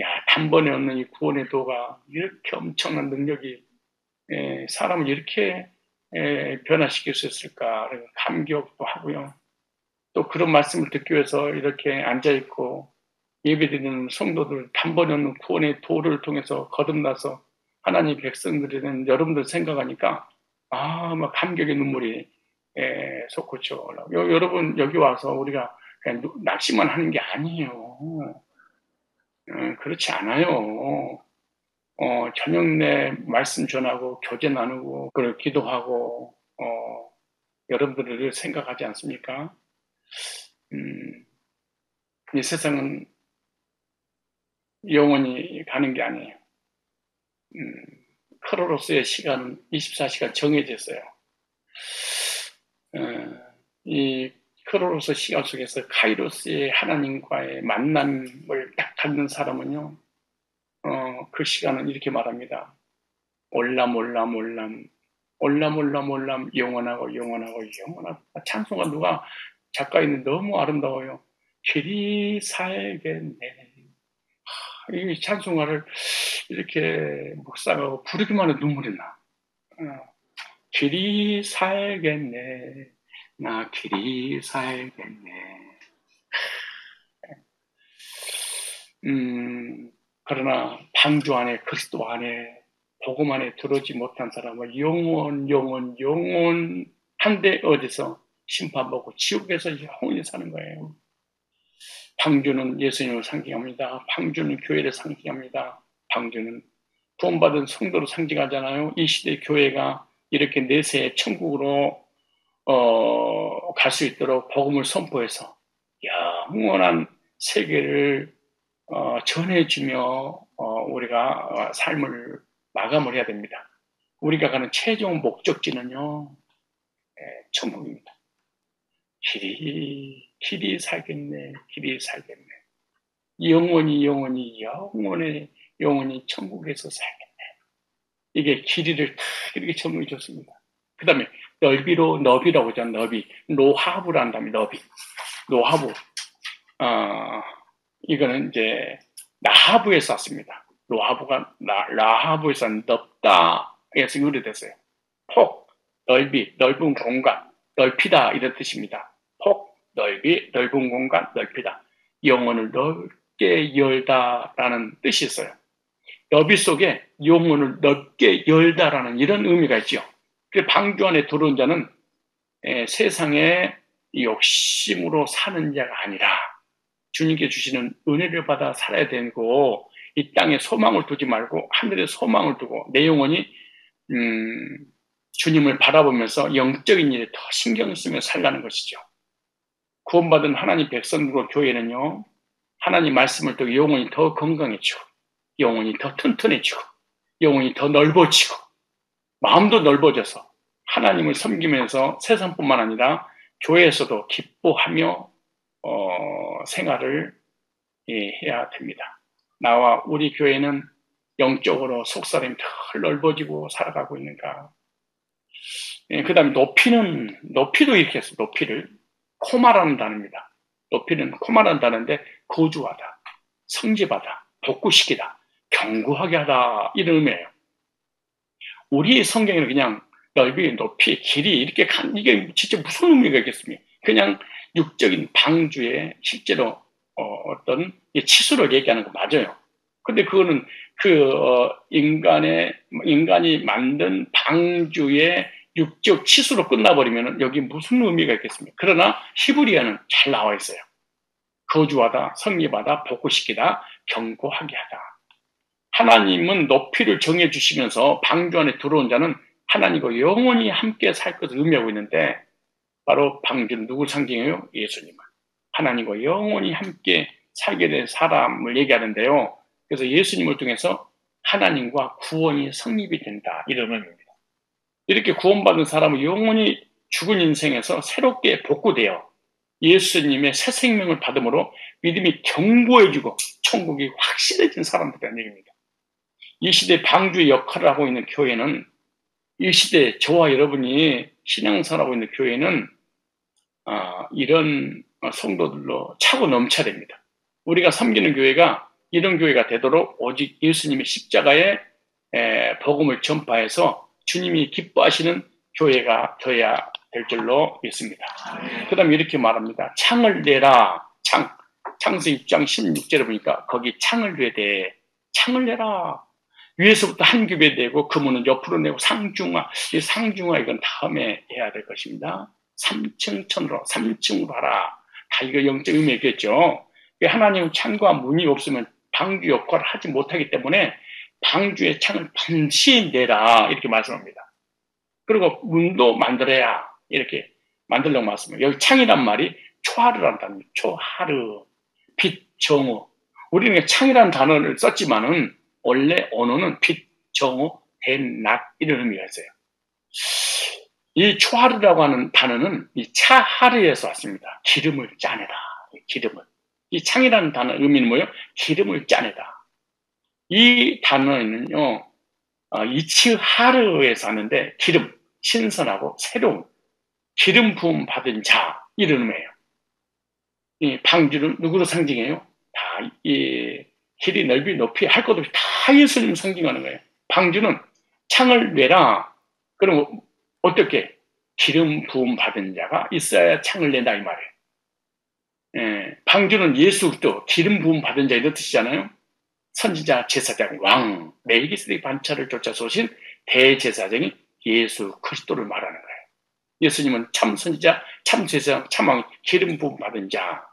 Speaker 1: 야, 단번에 얻는 이 구원의 도가 이렇게 엄청난 능력이 사람을 이렇게 변화시킬 수 있을까 감격도 하고요. 또 그런 말씀을 듣기 위해서 이렇게 앉아있고 예배드리는 성도들 단번에 얻는 구원의 도를 통해서 거듭나서 하나님 백성들이는 여러분들 생각하니까 막 감격의 눈물이 솟구쳐 올라오고 여러분 여기 와서 우리가 그냥 낚시만 하는 게 아니에요. 그렇지 않아요. 저녁 내 말씀 전하고 교제 나누고 그걸 기도하고 여러분들을 생각하지 않습니까? 이 세상은 영원히 가는 게 아니에요. 크로노스의 시간은 24시간 정해져 있어요. 이 크로노스 시간 속에서 카이로스의 하나님과의 만남을 딱 갖는 사람은요, 그 시간은 이렇게 말합니다. 올람 영원하고 찬송가 누가 작가인데 너무 아름다워요. 길이 살겠네. 이 찬송가를 이렇게 묵상하고 부르기만 해도 눈물이 나. 길이 살겠네. 나 길이 살겠네. 그러나 방주 안에 그리스도 안에 복음 안에 들어오지 못한 사람은 영원 한데 어디서 심판받고 지옥에서 영원히 사는 거예요. 방주는 예수님을 상징합니다. 방주는 교회를 상징합니다. 방주는 구원받은 성도를 상징하잖아요. 이 시대 교회가 이렇게 내세 천국으로 갈 수 있도록 복음을 선포해서 영원한 세계를 전해주며 우리가 삶을 마감을 해야 됩니다. 우리가 가는 최종 목적지는요, 천국입니다. 길이 살겠네. 영원히 천국에서 살겠네. 이게 길이를 다 이렇게 정리해 줬습니다. 그 다음에 너비라고 하죠. 너비. 노하브라는 다음에 노하브. 이거는 이제 라하브에서 왔습니다. 라하브에서 넓다. 에서 유래됐어요. 폭, 넓은 공간, 넓히다 이런 뜻입니다. 폭, 넓은 공간, 넓히다. 영혼을 넓게 열다라는 뜻이 있어요. 너비 속에 영혼을 넓게 열다라는 이런 의미가 있죠. 그 방주 안에 들어온 자는 세상에 욕심으로 사는 자가 아니라 주님께 주시는 은혜를 받아 살아야 되고 이 땅에 소망을 두지 말고 하늘에 소망을 두고 내 영혼이 주님을 바라보면서 영적인 일에 더 신경 쓰며 살라는 것이죠. 구원받은 하나님 백성들과 교회는요, 하나님 말씀을 듣고 영혼이 더 건강해지고 영혼이 더 튼튼해지고 영혼이 더 넓어지고 마음도 넓어져서 하나님을 섬기면서 세상뿐만 아니라 교회에서도 기뻐하며 생활을 해야 됩니다. 나와 우리 교회는 영적으로 속사람이 더 넓어지고 살아가고 있는가. 그 다음에 높이도 이렇게 했어요. 높이를 코마라는 단어입니다. 높이는 코마라는 단어인데 거주하다, 성집하다, 복구시키다, 견고하게 하다 이런 의미예요. 우리 성경에는 그냥 넓이, 높이, 길이 이렇게 이게 진짜 무슨 의미가 있겠습니까? 그냥 육적인 방주에 실제로 어떤 치수를 얘기하는 거 맞아요. 근데 그거는 인간이 만든 방주의 육적 치수로 끝나버리면 여기 무슨 의미가 있겠습니까? 그러나 히브리어는 잘 나와 있어요. 거주하다, 성립하다, 복구시키다, 견고하게 하다. 하나님은 높이를 정해주시면서 방주 안에 들어온 자는 하나님과 영원히 함께 살 것을 의미하고 있는데, 바로 방주는 누굴 상징해요? 예수님을. 하나님과 영원히 함께 살게 된 사람을 얘기하는데요. 그래서 예수님을 통해서 하나님과 구원이 성립이 된다, 이런 의미입니다. 이렇게 구원받은 사람은 영원히 죽은 인생에서 새롭게 복구되어 예수님의 새 생명을 받음으로 믿음이 견고해지고 천국이 확실해진 사람들이라는 얘기입니다. 이 시대 방주의 역할을 하고 있는 교회는, 이 시대 저와 여러분이 신앙생활하고 있는 교회는 이런 성도들로 차고 넘쳐야 됩니다. 우리가 섬기는 교회가 이런 교회가 되도록 오직 예수님의 십자가의 복음을 전파해서 주님이 기뻐하시는 교회가 되어야 될 줄로 믿습니다. 그 다음에 이렇게 말합니다. 창을 내라. 창세기 6장 16절에 보니까 거기 창을 내야 돼. 창을 내라. 위에서부터 한 겹에 내고 그문은 옆으로 내고 상중하. 이 상중하 이건 다음에 해야 될 것입니다. 3층으로 하라. 다 이거 영적 의미겠죠. 하나님은 창과 문이 없으면 방주 역할을 하지 못하기 때문에 방주의 창을 반드시 내라, 이렇게 말씀합니다. 그리고 문도 만들어야, 이렇게 만들려고 말씀합니다. 여기 창이란 말이 초하르라는 단어입니다. 초하르, 빛, 정오. 우리는 창이라는 단어를 썼지만은 원래 언어는 빛, 정오, 대낮, 이런 의미가 있어요. 이 초하르라고 하는 단어는 이 차하르에서 왔습니다. 기름을 짜내다. 기름을. 이 창이라는 단어 의미는 뭐예요? 기름을 짜내다. 이 단어는요, 이츠하르에서 왔는데, 기름, 신선하고 새로운, 기름 부음 받은 자, 이런 의미예요. 이 방주는 누구로 상징해요? 다, 이 길이, 넓이, 높이, 할 것 없이 다 예수님 상징하는 거예요. 방주는 창을 내라. 그럼 어떻게? 기름 부음 받은 자가 있어야 창을 낸다, 이 말이에요. 방주는 예수 그리스도, 기름 부음 받은 자, 이런 뜻이잖아요. 선지자, 제사장, 왕, 멜기세덱 반차를 쫓아서 오신 대제사장이 예수 그리스도를 말하는 거예요. 예수님은 참 선지자, 참 제사장, 참 왕, 기름 부음 받은 자.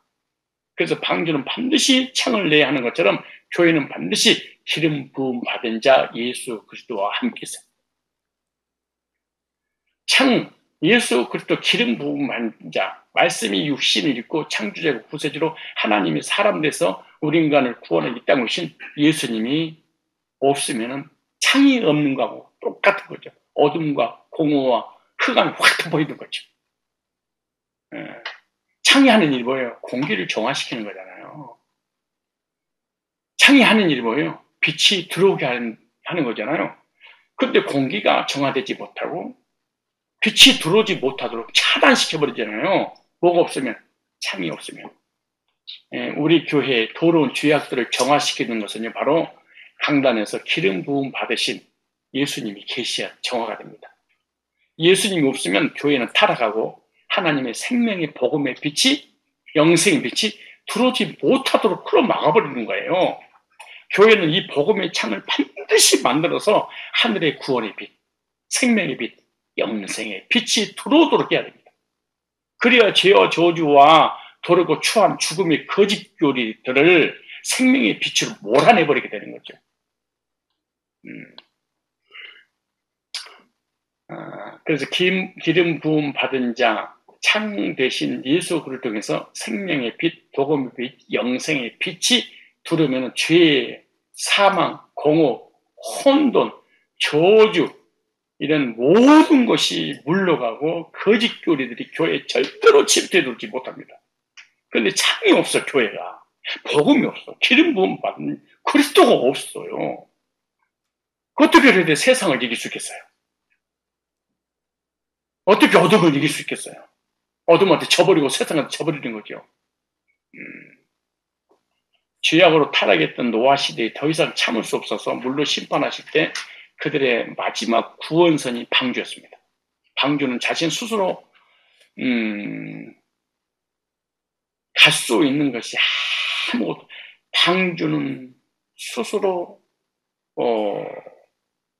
Speaker 1: 그래서 방주는 반드시 창을 내야 하는 것처럼 교회는 반드시 기름 부음 받은 자 예수 그리스도와 함께 있어요. 창, 예수 그리스도 기름 부음 받은 자, 말씀이 육신을 입고 창조자고 구세주로 하나님이 사람 돼서 우리 인간을 구원해 이 땅에 오신 예수님이 없으면 창이 없는 거하고 똑같은 거죠. 어둠과 공허와 흑암이 확 보이는 거죠. 창이 하는 일이 뭐예요? 공기를 정화시키는 거잖아요. 창이 하는 일이 뭐예요? 빛이 들어오게 하는 거잖아요. 근데 공기가 정화되지 못하고 빛이 들어오지 못하도록 차단시켜버리잖아요. 뭐가 없으면, 창이 없으면. 우리 교회의 더러운 죄악들을 정화시키는 것은요, 바로 강단에서 기름 부음 받으신 예수님이 계시야 정화가 됩니다. 예수님이 없으면 교회는 타락하고 하나님의 생명의 복음의 빛이, 영생의 빛이 들어오지 못하도록 끌어 막아버리는 거예요. 교회는 이 복음의 창을 반드시 만들어서 하늘의 구원의 빛, 생명의 빛, 영생의 빛이 들어오도록 해야 됩니다. 그래야 죄와 저주와 도르고 추한 죽음의 거짓 교리들을 생명의 빛으로 몰아내버리게 되는 거죠. 그래서 기름 부음 받은 자, 창 대신 예수 그리스도를 통해서 생명의 빛, 복음의 빛, 영생의 빛이 들어오면 죄, 사망, 공허, 혼돈, 저주, 이런 모든 것이 물러가고 거짓 교리들이 교회에 절대로 침투해들지 못합니다. 그런데 창이 없어, 교회가. 복음이 없어. 기름 부음 받은 그리스도가 없어요. 어떻게 해야 돼? 세상을 이길 수 있겠어요? 어떻게 어둠을 이길 수 있겠어요? 어둠한테 져버리고 세상한테 져버리는 거죠. 죄악으로 타락했던 노아 시대에 더 이상 참을 수 없어서 물로 심판하실 때 그들의 마지막 구원선이 방주였습니다. 방주는 자신 스스로 갈 수 있는 것이 아무것도, 방주는 스스로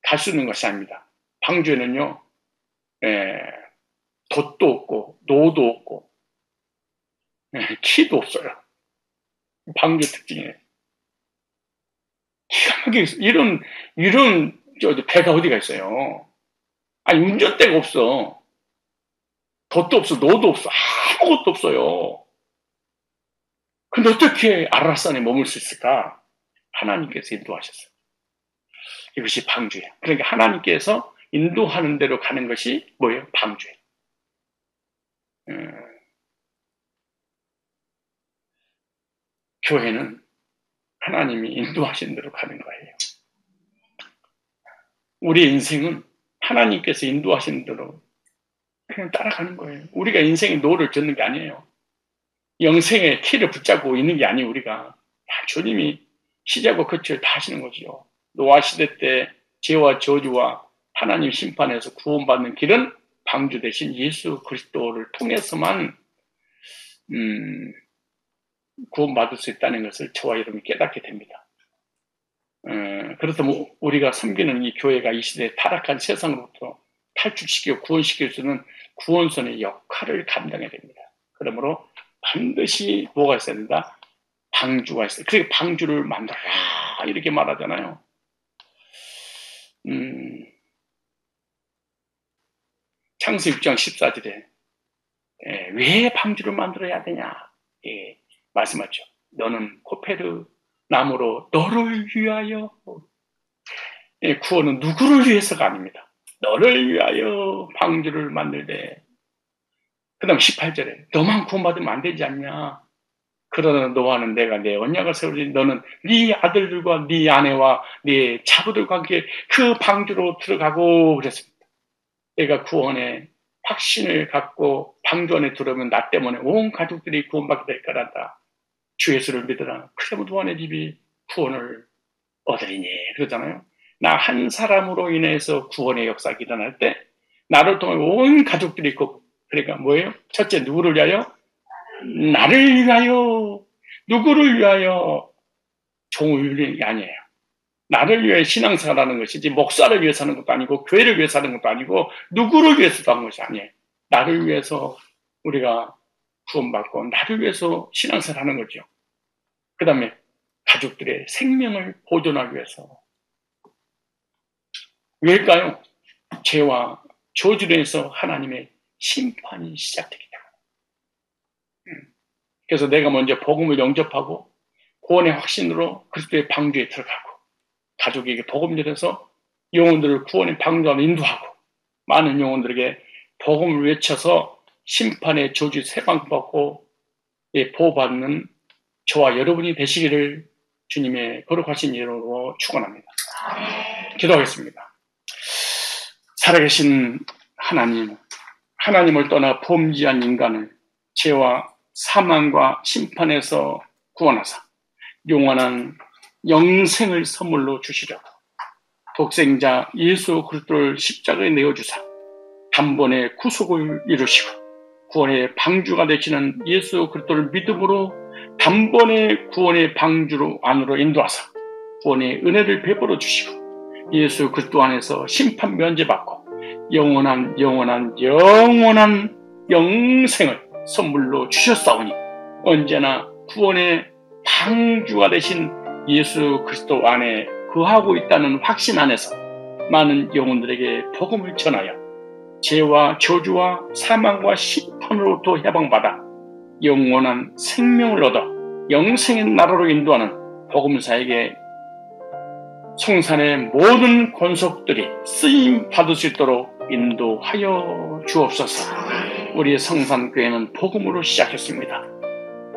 Speaker 1: 갈 수 있는 것이 아닙니다. 방주에는요, 돛도 없고 노도 없고 키도 없어요. 방주 특징이에요. 기가 막히게 이런 배가 어디가 있어요? 아니 운전대가 없어. 돛도 없어, 노도 없어, 아무것도 없어요. 근데 어떻게 아라산에 머물 수 있을까? 하나님께서 인도하셨어요. 이것이 방주예요. 그러니까 하나님께서 인도하는 대로 가는 것이 뭐예요? 방주예요. 교회는 하나님이 인도하신 대로 가는 거예요. 우리의 인생은 하나님께서 인도하신 대로 그냥 따라가는 거예요. 우리가 인생의 노를 젓는 게 아니에요. 영생의 키를 붙잡고 있는 게 아니에요. 우리가 주님이 시작과 끝을 다 하시는 거죠. 노아 시대 때 죄와 저주와 하나님 심판에서 구원받는 길은 방주 대신 예수 그리스도를 통해서만 구원받을 수 있다는 것을 저와 여러분이 깨닫게 됩니다. 그래서 우리가 섬기는 이 교회가 이 시대에 타락한 세상으로부터 탈출시키고 구원시킬 수 있는 구원선의 역할을 감당해야 됩니다. 그러므로 반드시 뭐가 있어야 된다? 방주가 있어요. 그러니까 방주를 만들어라 이렇게 말하잖아요. 창세기 6장 14절에 왜 방주를 만들어야 되냐 말씀하죠. 너는 코페르 나무로 너를 위하여 구원은 누구를 위해서가 아닙니다. 너를 위하여 방주를 만들되 그 다음 18절에 너만 구원받으면 안 되지 않냐. 그러나 너와는 내가 내 언약을 세우리 너는 네 아들들과 네 아내와 네 자부들과 함께 그 방주로 들어가고 그랬습니다. 내가 구원의 확신을 갖고 방주 안에 들어오면 나 때문에 온 가족들이 구원받게 될 거란다. 주 예수를 믿으라. 그러면 너네 집이 구원을 얻으리니 그러잖아요. 나 한 사람으로 인해서 구원의 역사가 일어날 때 나를 통해 온 가족들이 있고 그러니까 뭐예요? 첫째 누구를 위하여? 나를 위하여. 누구를 위하여? 종을 위한 게 아니에요. 나를 위해 신앙생활하는 것이지 목사를 위해서 하는 것도 아니고 교회를 위해서 하는 것도 아니고 누구를 위해서도 하는 것이 아니에요. 나를 위해서 우리가 구원받고 나를 위해서 신앙생활하는 거죠. 그 다음에 가족들의 생명을 보존하기 위해서. 왜일까요? 죄와 저주로 인해서 하나님의 심판이 시작되기 때문에. 그래서 내가 먼저 복음을 영접하고 구원의 확신으로 그리스도의 방주에 들어가고 가족에게 복음 전해서 영혼들을 구원의 방주 안에 인도하고 많은 영혼들에게 복음을 외쳐서 심판의 저주 세방받고 보호받는 저와 여러분이 되시기를 주님의 거룩하신 이름으로 축원합니다. 기도하겠습니다. 살아계신 하나님, 하나님을 떠나 범죄한 인간을 죄와 사망과 심판에서 구원하사 영원한 영생을 선물로 주시려고 독생자 예수 그리스도를 십자가에 내어주사 단번에 구속을 이루시고 구원의 방주가 되시는 예수 그리스도를 믿음으로 단번에 구원의 방주로 안으로 인도하사 구원의 은혜를 베풀어 주시고 예수 그리스도 안에서 심판 면제받고 영원한 영생을 선물로 주셨사오니 언제나 구원의 방주가 되신 예수 그리스도 안에 거하고 있다는 확신 안에서 많은 영혼들에게 복음을 전하여 죄와 저주와 사망과 심판으로부터 해방받아 영원한 생명을 얻어 영생의 나라로 인도하는 복음사에게 성산의 모든 권속들이 쓰임 받을 수 있도록 인도하여 주옵소서. 우리의 성산교회는 복음으로 시작했습니다.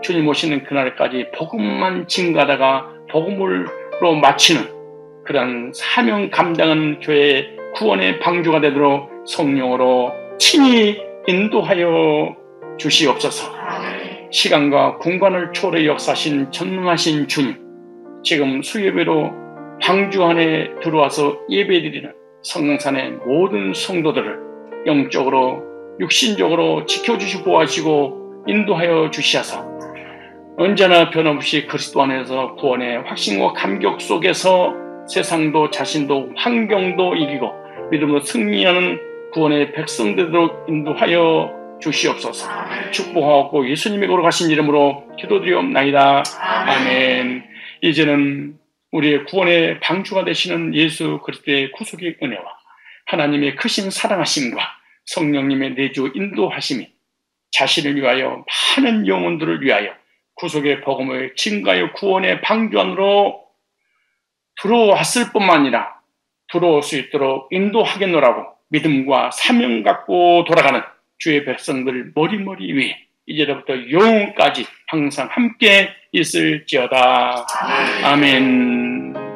Speaker 1: 주님 오시는 그날까지 복음만 증가하다가 복음으로 마치는 그런 사명 감당하는 교회의 구원의 방주가 되도록 성령으로 친히 인도하여 주시옵소서. 시간과 공간을 초월해 역사하신 전능하신 주님, 지금 수예배로 방주 안에 들어와서 예배드리는 성산의 모든 성도들을 영적으로 육신적으로 지켜주시고 보호하시고 인도하여 주시어서 언제나 변함없이 그리스도 안에서 구원의 확신과 감격 속에서 세상도 자신도 환경도 이기고 믿음으로 승리하는 구원의 백성들로 인도하여 주시옵소서. 축복하고 예수님이 걸어가신 이름으로 기도드리옵나이다. 아멘. 이제는 우리의 구원의 방주가 되시는 예수 그리스도의 구속의 은혜와 하나님의 크신 사랑하심과 성령님의 내주 인도하심이 자신을 위하여 많은 영혼들을 위하여 구속의 복음을 증가하여 구원의 방주 안으로 들어왔을 뿐만 아니라 들어올 수 있도록 인도하겠노라고 믿음과 사명 갖고 돌아가는 주의 백성들 머리머리 위에 이제부터 영원까지 항상 함께 있을지어다. 아멘.